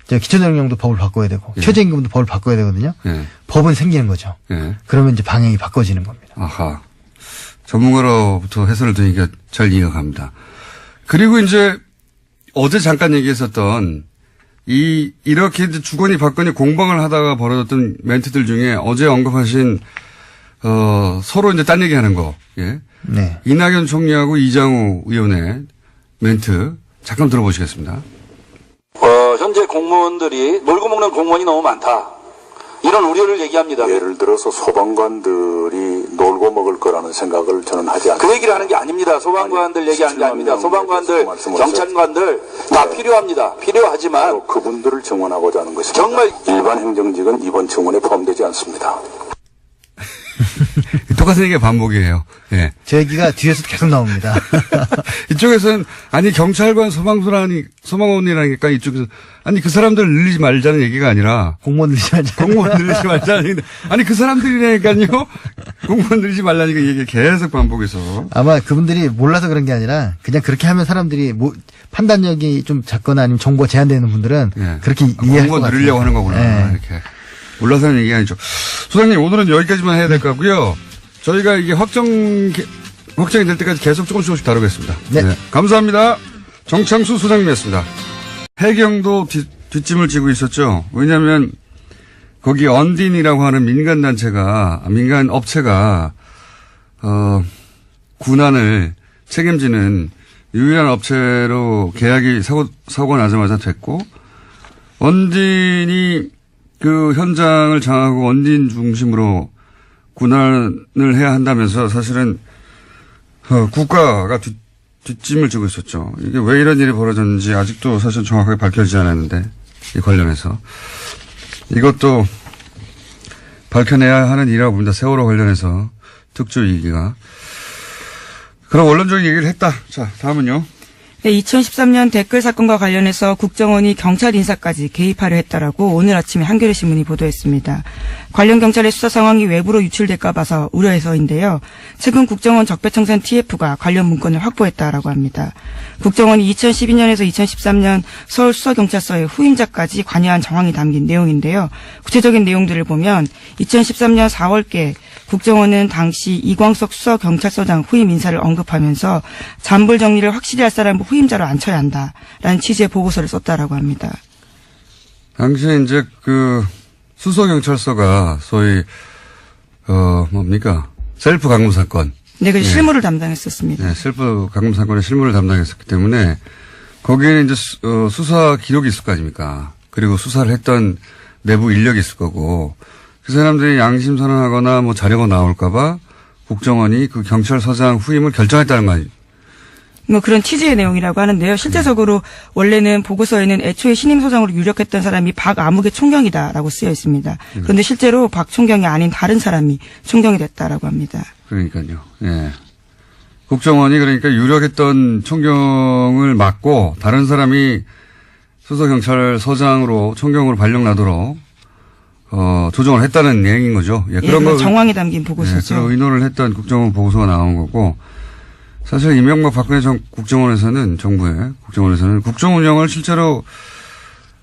기초노령령도 법을 바꿔야 되고. 예. 최저임금도 법을 바꿔야 되거든요. 예. 법은 생기는 거죠. 예. 그러면 이제 방향이 바꿔지는 겁니다. 아하. 전문가로부터 해설을 드리니까 잘 이해가 갑니다. 그리고 이제 어제 잠깐 얘기했었던 이렇게 이제 주거니 받거니 공방을 하다가 벌어졌던 멘트들 중에 어제 언급하신 서로 이제 딴 얘기하는 거. 예. 네. 이낙연 총리하고 이장우 의원의 멘트 잠깐 들어보시겠습니다. 현재 공무원들이 놀고 먹는 공무원이 너무 많다. 이런 우려를 얘기합니다. 예를 들어서 소방관들이 놀고 먹을 거라는 생각을 저는 하지 않습니다. 그 얘기를 하는 게 아닙니다. 소방관들 얘기하는 게 아닙니다. 소방관들, 경찰관들 다 필요합니다. 필요하지만 바로 그분들을 증원하고자 하는 것입니다. 정말 일반 행정직은 이번 증원에 포함되지 않습니다. 똑같은 얘기가 반복이에요. 예. 저 얘기가 뒤에서 계속 나옵니다. 이쪽에서는 아니 경찰관 소방원이라니까 이쪽에서 아니 그 사람들 늘리지 말자는 얘기가 아니라 공무원 늘리지 말자. 공무원 늘리지 말자는 얘기인데 아니 그 사람들이라니까요. 공무원 늘리지 말라니까 이 얘기 계속 반복해서 아마 그분들이 몰라서 그런 게 아니라 그냥 그렇게 하면 사람들이 판단력이 좀 작거나 아니면 정보가 제한되는 분들은 예. 그렇게 이해할 것 공무원 같아요. 늘리려고 하는 거구나. 예. 이렇게 몰라서 하는 얘기 아니죠. 소장님 오늘은 여기까지만 해야 될 것 같고요. 저희가 이게 확정이 될 때까지 계속 조금씩 다루겠습니다. 네. 감사합니다. 정창수 소장님이었습니다. 해경도 뒷짐을 지고 있었죠. 왜냐하면 거기 언딘이라고 하는 민간 업체가 군안을 책임지는 유일한 업체로 계약이 사고 나자마자 됐고 언딘이 그 현장을 장악하고 언딘 중심으로 군안을 해야 한다면서 사실은 국가가 뒷짐을 지고 있었죠. 이게 왜 이런 일이 벌어졌는지 아직도 사실 정확하게 밝혀지지 않았는데 이 관련해서 이것도 밝혀내야 하는 일이라고 봅니다. 세월호 관련해서 특조 2기가. 그럼 원론적인 얘기를 했다. 자, 다음은요. 네, 2013년 댓글 사건과 관련해서 국정원이 경찰 인사까지 개입하려 했다라고 오늘 아침에 한겨레 신문이 보도했습니다. 관련 경찰의 수사 상황이 외부로 유출될까 봐서 우려해서인데요. 최근 국정원 적폐청산 TF가 관련 문건을 확보했다라고 합니다. 국정원이 2012년에서 2013년 서울수서경찰서의 후임자까지 관여한 정황이 담긴 내용인데요. 구체적인 내용들을 보면 2013년 4월께 국정원은 당시 이광석 수서경찰서장 후임 인사를 언급하면서 잔불 정리를 확실히 할 사람을 후임자로 앉혀야 한다라는 취지의 보고서를 썼다라고 합니다. 당시에 이제 그 수서경찰서가 소위 뭡니까? 셀프 강금 사건. 네, 그 실무를 담당했었습니다. 네, 셀프 강금 사건의 실무를 담당했었기 때문에 거기에는 이제 수사 기록이 있을 거 아닙니까? 그리고 수사를 했던 내부 인력이 있을 거고 그 사람들이 양심 선언하거나 뭐 자료가 나올까봐 국정원이 그 경찰서장 후임을 결정했다는 거 아니에요? 뭐 그런 취지의 내용이라고 하는데요. 실제적으로 원래는 보고서에는 애초에 신임소장으로 유력했던 사람이 박아무개 총경이다라고 쓰여 있습니다. 그런데 실제로 박 총경이 아닌 다른 사람이 총경이 됐다라고 합니다. 그러니까요. 예. 국정원이 그러니까 유력했던 총경을 맡고 다른 사람이 수서경찰서장으로 총경으로 발령나도록 조정을 했다는 내용인 거죠. 예, 그런 거 정황이 담긴 보고서죠. 예, 그런 의논을 했던 국정원 보고서가 나온 거고 사실 이명박 박근혜 국정원에서는 정부의 국정원에서는 국정 운영을 실제로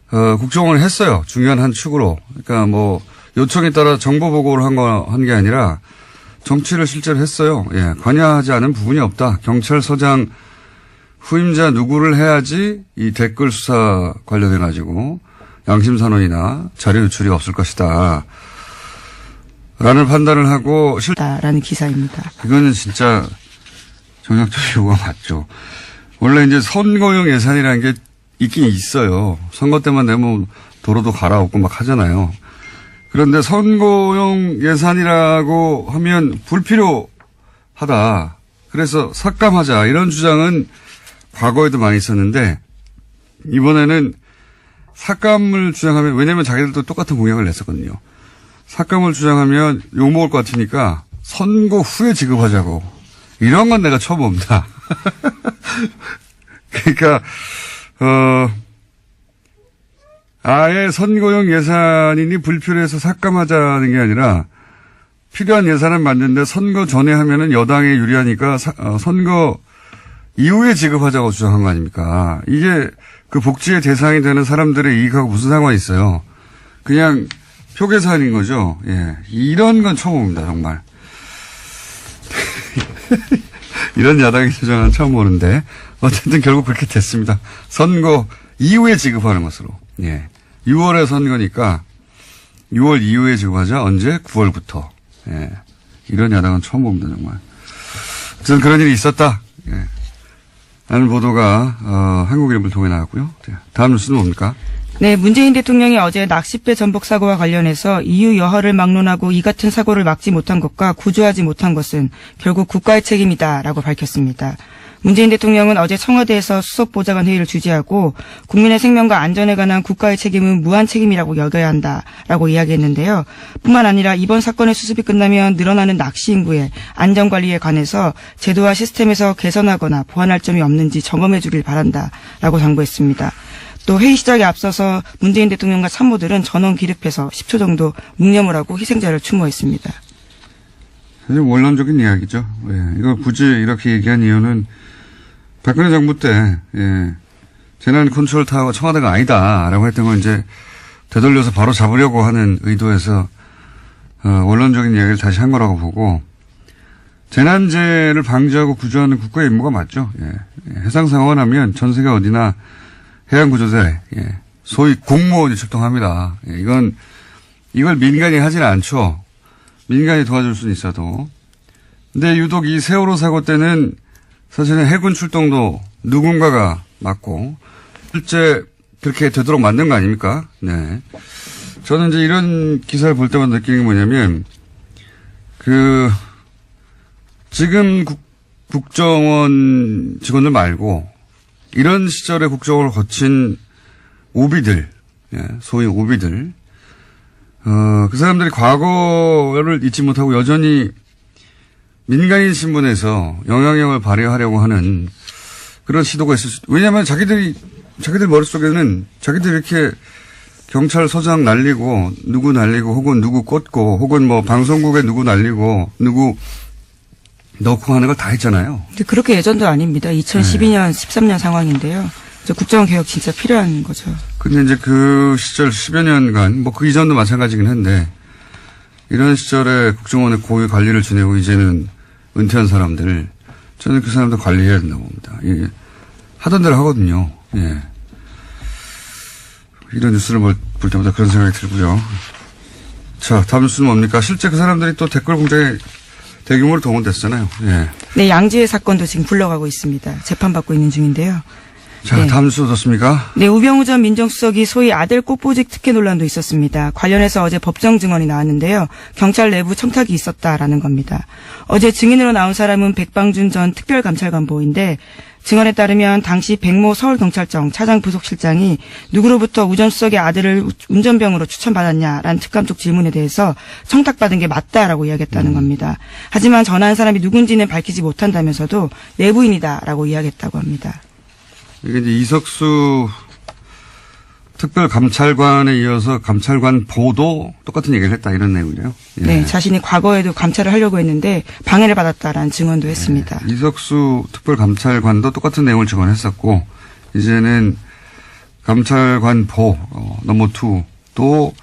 국정원을 했어요. 중요한 한 축으로. 그러니까 뭐 요청에 따라 정보 보고를 한 게 아니라 정치를 실제로 했어요. 예, 관여하지 않은 부분이 없다. 경찰서장 후임자 누구를 해야지 이 댓글 수사 관련해 가지고 양심선언이나 자료 유출이 없을 것이다. 라는 판단을 하고 라는 기사입니다. 이거는 진짜 정략적 요구가 맞죠. 원래 이제 선거용 예산이라는 게 있긴 있어요. 선거 때만 되면 도로도 갈아엎고 막 하잖아요. 그런데 선거용 예산이라고 하면 불필요하다. 그래서 삭감하자. 이런 주장은 과거에도 많이 있었는데 이번에는 삭감을 주장하면 왜냐하면 자기들도 똑같은 공약을 냈었거든요. 삭감을 주장하면 욕먹을 것 같으니까 선거 후에 지급하자고. 이런 건 내가 처음 봅니다. 그러니까 아예 선거용 예산이니 불필요해서 삭감하자는 게 아니라 필요한 예산은 맞는데 선거 전에 하면은 여당에 유리하니까 선거 이후에 지급하자고 주장한 거 아닙니까? 이게 그 복지의 대상이 되는 사람들의 이익하고 무슨 상관이 있어요? 그냥 표 계산인 거죠. 예, 이런 건 처음 봅니다, 정말. 이런 야당의 주장은 처음 보는데 어쨌든 결국 그렇게 됐습니다. 선거 이후에 지급하는 것으로. 예. 6월에 선거니까 6월 이후에 지급하자. 언제? 9월부터. 예. 이런 야당은 처음 봅니다, 정말. 어쨌든 그런 일이 있었다. 예. 라는 보도가 한국일보를 통해 나왔고요. 다음 뉴스는 뭡니까? 네, 문재인 대통령이 어제 낚싯배 전복 사고와 관련해서 이유 여하를 막론하고 이 같은 사고를 막지 못한 것과 구조하지 못한 것은 결국 국가의 책임이다라고 밝혔습니다. 문재인 대통령은 어제 청와대에서 수석보좌관 회의를 주재하고 국민의 생명과 안전에 관한 국가의 책임은 무한 책임이라고 여겨야 한다라고 이야기했는데요. 뿐만 아니라 이번 사건의 수습이 끝나면 늘어나는 낚시 인구의 안전관리에 관해서 제도와 시스템에서 개선하거나 보완할 점이 없는지 점검해 주길 바란다라고 당부했습니다. 또 회의 시작에 앞서서 문재인 대통령과 참모들은 전원 기립해서 10초 정도 묵념을 하고 희생자를 추모했습니다. 사실 원론적인 이야기죠. 예, 이걸 굳이 이렇게 얘기한 이유는 박근혜 정부 때 재난 컨트롤 타워가 청와대가 아니다라고 했던 건 이제 되돌려서 바로 잡으려고 하는 의도에서 원론적인 이야기를 다시 한 거라고 보고 재난재해를 방지하고 구조하는 국가의 임무가 맞죠. 예. 해상 상황을 하면 전 세계 어디나 해양구조대, 소위 공무원이 출동합니다. 이걸 민간이 하지는 않죠. 민간이 도와줄 수는 있어도. 근데 유독 이 세월호 사고 때는 사실은 해군 출동도 누군가가 맡고, 실제 그렇게 되도록 만든 거 아닙니까? 네. 저는 이제 이런 기사를 볼 때마다 느끼는 게 뭐냐면, 지금 국정원 직원들 말고, 이런 시절에 국정원을 거친 오비들, 소위 오비들, 그 사람들이 과거를 잊지 못하고 여전히 민간인 신분에서 영향력을 발휘하려고 하는 그런 시도가 있을 수, 왜냐하면 자기들 머릿속에는 자기들 이렇게 경찰서장 날리고 누구 날리고 혹은 누구 꽂고 혹은 뭐 방송국에 누구 날리고 누구 넣고 하는 걸 다 했잖아요. 근데 그렇게 예전도 아닙니다. 2012년, 13년 상황인데요. 국정개혁 진짜 필요한 거죠. 근데 이제 그 시절 10여 년간 뭐 그 이전도 마찬가지긴 한데 이런 시절에 국정원의 고위 관리를 지내고 이제는 은퇴한 사람들 저는 그 사람들 관리해야 된다고 봅니다. 예. 하던 대로 하거든요. 예. 이런 뉴스를 볼 때마다 그런 생각이 들고요. 자, 다음 뉴스는 뭡니까? 실제 그 사람들이 또 댓글 공작에 대규모로 동원됐잖아요. 예. 네, 양지의 사건도 지금 굴러가고 있습니다. 재판받고 있는 중인데요. 자, 네. 다음 뉴스 어떻습니까? 네, 우병우 전 민정수석이 소위 아들 꽃보직 특혜 논란도 있었습니다. 관련해서 어제 법정 증언이 나왔는데요. 경찰 내부 청탁이 있었다라는 겁니다. 어제 증인으로 나온 사람은 백방준 전 특별감찰관보인데 증언에 따르면 당시 백모 서울경찰청 차장 부속실장이 누구로부터 우 전 수석의 아들을 운전병으로 추천받았냐라는 특감 쪽 질문에 대해서 청탁받은 게 맞다라고 이야기했다는 겁니다. 하지만 전화한 사람이 누군지는 밝히지 못한다면서도 내부인이다라고 이야기했다고 합니다. 이게 이제 이석수 특별감찰관에 이어서 감찰관 보도 똑같은 얘기를 했다 이런 내용이네요. 예. 네, 자신이 과거에도 감찰을 하려고 했는데 방해를 받았다라는 증언도 했습니다. 이석수 특별감찰관도 똑같은 내용을 증언했었고 이제는 감찰관 보 넘버 2도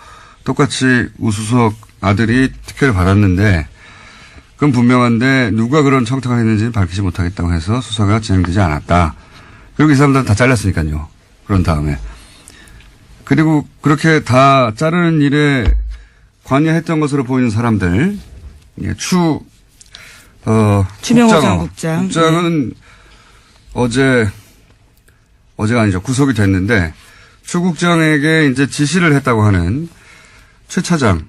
똑같이 우수석 아들이 특혜를 받았는데 그건 분명한데 누가 그런 청탁을 했는지는 밝히지 못하겠다고 해서 수사가 진행되지 않았다. 그리고 이 사람들은 다 잘렸으니까요. 그런 다음에. 그리고 그렇게 다 자르는 일에 관여했던 것으로 보이는 사람들, 추명호 전 국장. 국장은 어제가 아니죠. 구속이 됐는데, 추 국장에게 이제 지시를 했다고 하는 최 차장.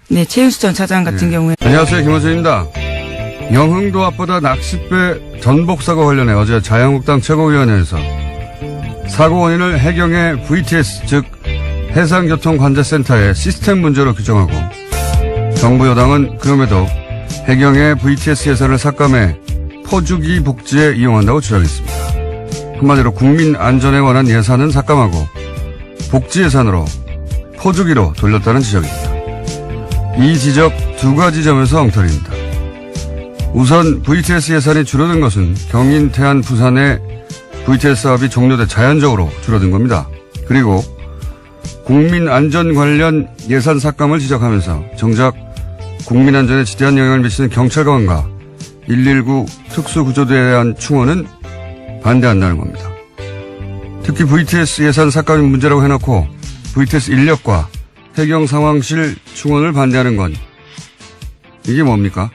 네, 최윤수 전 차장 같은 경우에. 안녕하세요. 김원준입니다. 영흥도 앞바다 낚싯배 전복 사고 관련해 어제 자유한국당 최고위원회에서 사고 원인을 해경의 VTS 즉 해상교통관제센터의 시스템 문제로 규정하고 정부 여당은 그럼에도 해경의 VTS 예산을 삭감해 퍼주기 복지에 이용한다고 주장했습니다. 한마디로 국민 안전에 관한 예산은 삭감하고 복지 예산으로 퍼주기로 돌렸다는 지적입니다. 이 지적 두 가지 점에서 엉터리입니다. 우선 VTS 예산이 줄어든 것은 경인, 태안, 부산의 VTS 사업이 종료돼 자연적으로 줄어든 겁니다. 그리고 국민 안전 관련 예산 삭감을 지적하면서 정작 국민 안전에 지대한 영향을 미치는 경찰관과 119 특수구조대에 대한 충원은 반대한다는 겁니다. 특히 VTS 예산 삭감이 문제라고 해놓고 VTS 인력과 해경 상황실 충원을 반대하는 건 이게 뭡니까?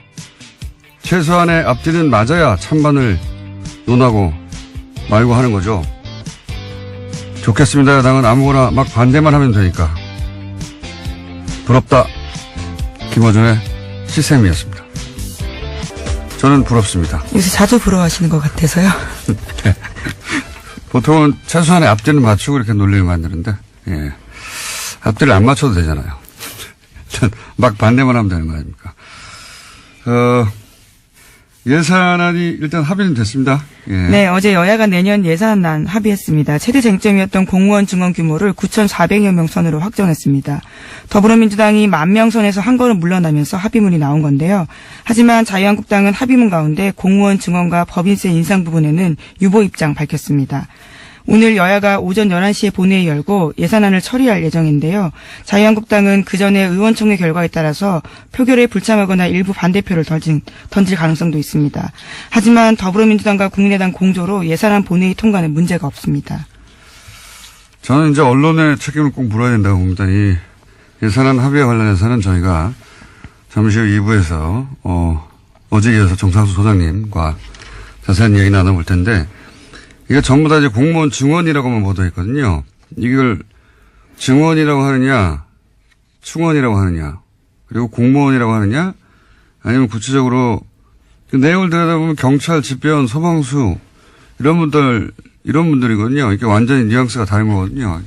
최소한의 앞뒤는 맞아야 찬반을 논하고 말고 하는 거죠. 좋겠습니다. 야당은 아무거나 막 반대만 하면 되니까. 부럽다. 김어준의 시샘이었습니다. 저는 부럽습니다. 요새 자주 부러워하시는 것 같아서요. 네. 보통은 최소한의 앞뒤는 맞추고 이렇게 논리를 만드는데, 예. 앞뒤를 안 맞춰도 되잖아요. 막 반대만 하면 되는 거 아닙니까? 예산안이 일단 합의는 됐습니다. 예. 네, 어제 여야가 내년 예산안 합의했습니다. 최대 쟁점이었던 공무원 증원 규모를 9,400여 명 선으로 확정했습니다. 더불어민주당이 10,000명 선에서 한 걸음 물러나면서 합의문이 나온 건데요. 하지만 자유한국당은 합의문 가운데 공무원 증원과 법인세 인상 부분에는 유보 입장 밝혔습니다. 오늘 여야가 오전 11시에 본회의 열고 예산안을 처리할 예정인데요. 자유한국당은 그 전에 의원총회 결과에 따라서 표결에 불참하거나 일부 반대표를 던질 가능성도 있습니다. 하지만 더불어민주당과 국민의당 공조로 예산안 본회의 통과는 문제가 없습니다. 저는 이제 언론의 책임을 꼭 물어야 된다고 봅니다. 이 예산안 합의에 관련해서는 저희가 잠시 후 2부에서 어제 이어서 정상수 소장님과 자세한 이야기 나눠볼 텐데 이게 전부 다 이제 공무원 증원이라고만 보도했거든요. 이걸 증원이라고 하느냐, 충원이라고 하느냐, 그리고 공무원이라고 하느냐, 아니면 구체적으로 그 내용을 들여다보면 경찰, 집배원, 소방수 이런 분들이거든요. 이게 완전히 뉘앙스가 다른 거거든요.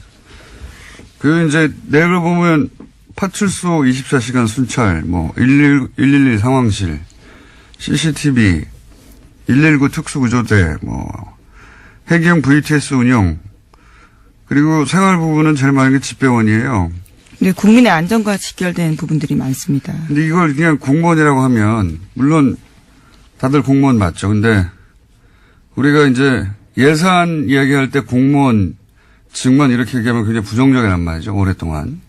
그 이제 내용을 보면 파출소 24시간 순찰, 112 상황실, CCTV, 119 특수구조대, 해경 VTS 운영, 그리고 생활 부분은 제일 많은 게 집배원이에요. 근데 국민의 안전과 직결된 부분들이 많습니다. 근데 이걸 그냥 공무원이라고 하면, 물론 다들 공무원 맞죠. 근데 우리가 이제 예산 이야기할 때 공무원 직만 이렇게 얘기하면 굉장히 부정적이란 말이죠. 오랫동안.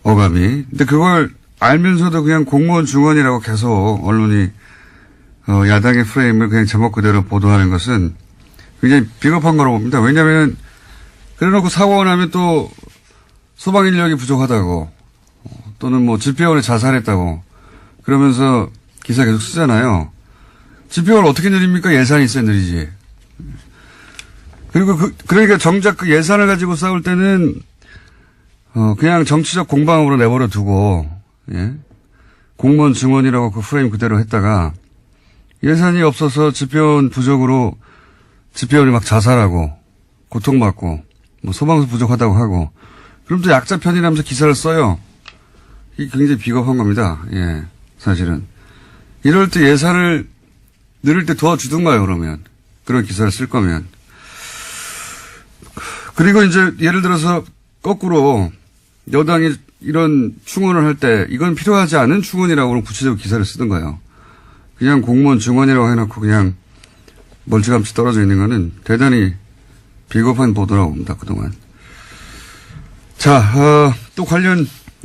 어감이. 근데 그걸 알면서도 그냥 공무원 중원이라고 계속 언론이 야당의 프레임을 그냥 제목 그대로 보도하는 것은 굉장히 비겁한 거라고 봅니다. 왜냐하면 그래놓고 사고가 나면 또 소방 인력이 부족하다고 또는 뭐 집배원이 자살했다고 그러면서 기사 계속 쓰잖아요. 집배원 어떻게 늘립니까? 예산이 있어야 늘리지. 그리고 그러니까 정작 그 예산을 가지고 싸울 때는 그냥 정치적 공방으로 내버려 두고 예? 공무원 증원이라고 그 프레임 그대로 했다가 예산이 없어서 집배원 부족으로 집배원이 막 자살하고 고통받고 뭐 소방서 부족하다고 하고 그럼 또 약자 편이라면서 기사를 써요. 이게 굉장히 비겁한 겁니다. 예, 사실은. 이럴 때 예산을 늘릴 때 도와주든가요, 그러면. 그런 기사를 쓸 거면. 그리고 이제 예를 들어서 거꾸로 여당이 이런 충원을 할 때 이건 필요하지 않은 충원이라고 구체적으로 기사를 쓰던가요. 그냥 공무원 증원이라고 해놓고 그냥 멀찌감치 떨어져 있는 거는 대단히 비겁한 보도라고 봅니다, 그동안. 자, 또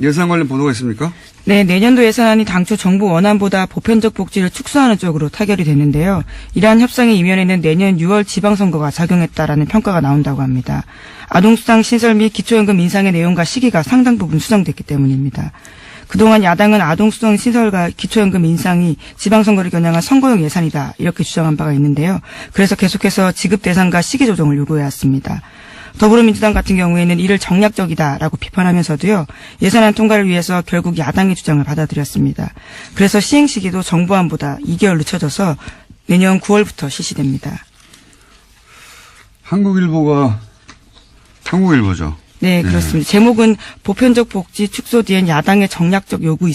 예산 관련 보도가 있습니까? 네, 내년도 예산안이 당초 정부 원안보다 보편적 복지를 축소하는 쪽으로 타결이 됐는데요. 이러한 협상의 이면에는 내년 6월 지방선거가 작용했다라는 평가가 나온다고 합니다. 아동수당 신설 및 기초연금 인상의 내용과 시기가 상당 부분 수정됐기 때문입니다. 그동안 야당은 아동수당 신설과 기초연금 인상이 지방선거를 겨냥한 선거용 예산이다 이렇게 주장한 바가 있는데요. 그래서 계속해서 지급 대상과 시기 조정을 요구해왔습니다. 더불어민주당 같은 경우에는 이를 정략적이다라고 비판하면서도요. 예산안 통과를 위해서 결국 야당의 주장을 받아들였습니다. 그래서 시행 시기도 정부안보다 2개월 늦춰져서 내년 9월부터 실시됩니다. 한국일보죠. 네, 그렇습니다. 제목은 보편적 복지 축소 뒤엔 야당의 정략적 요구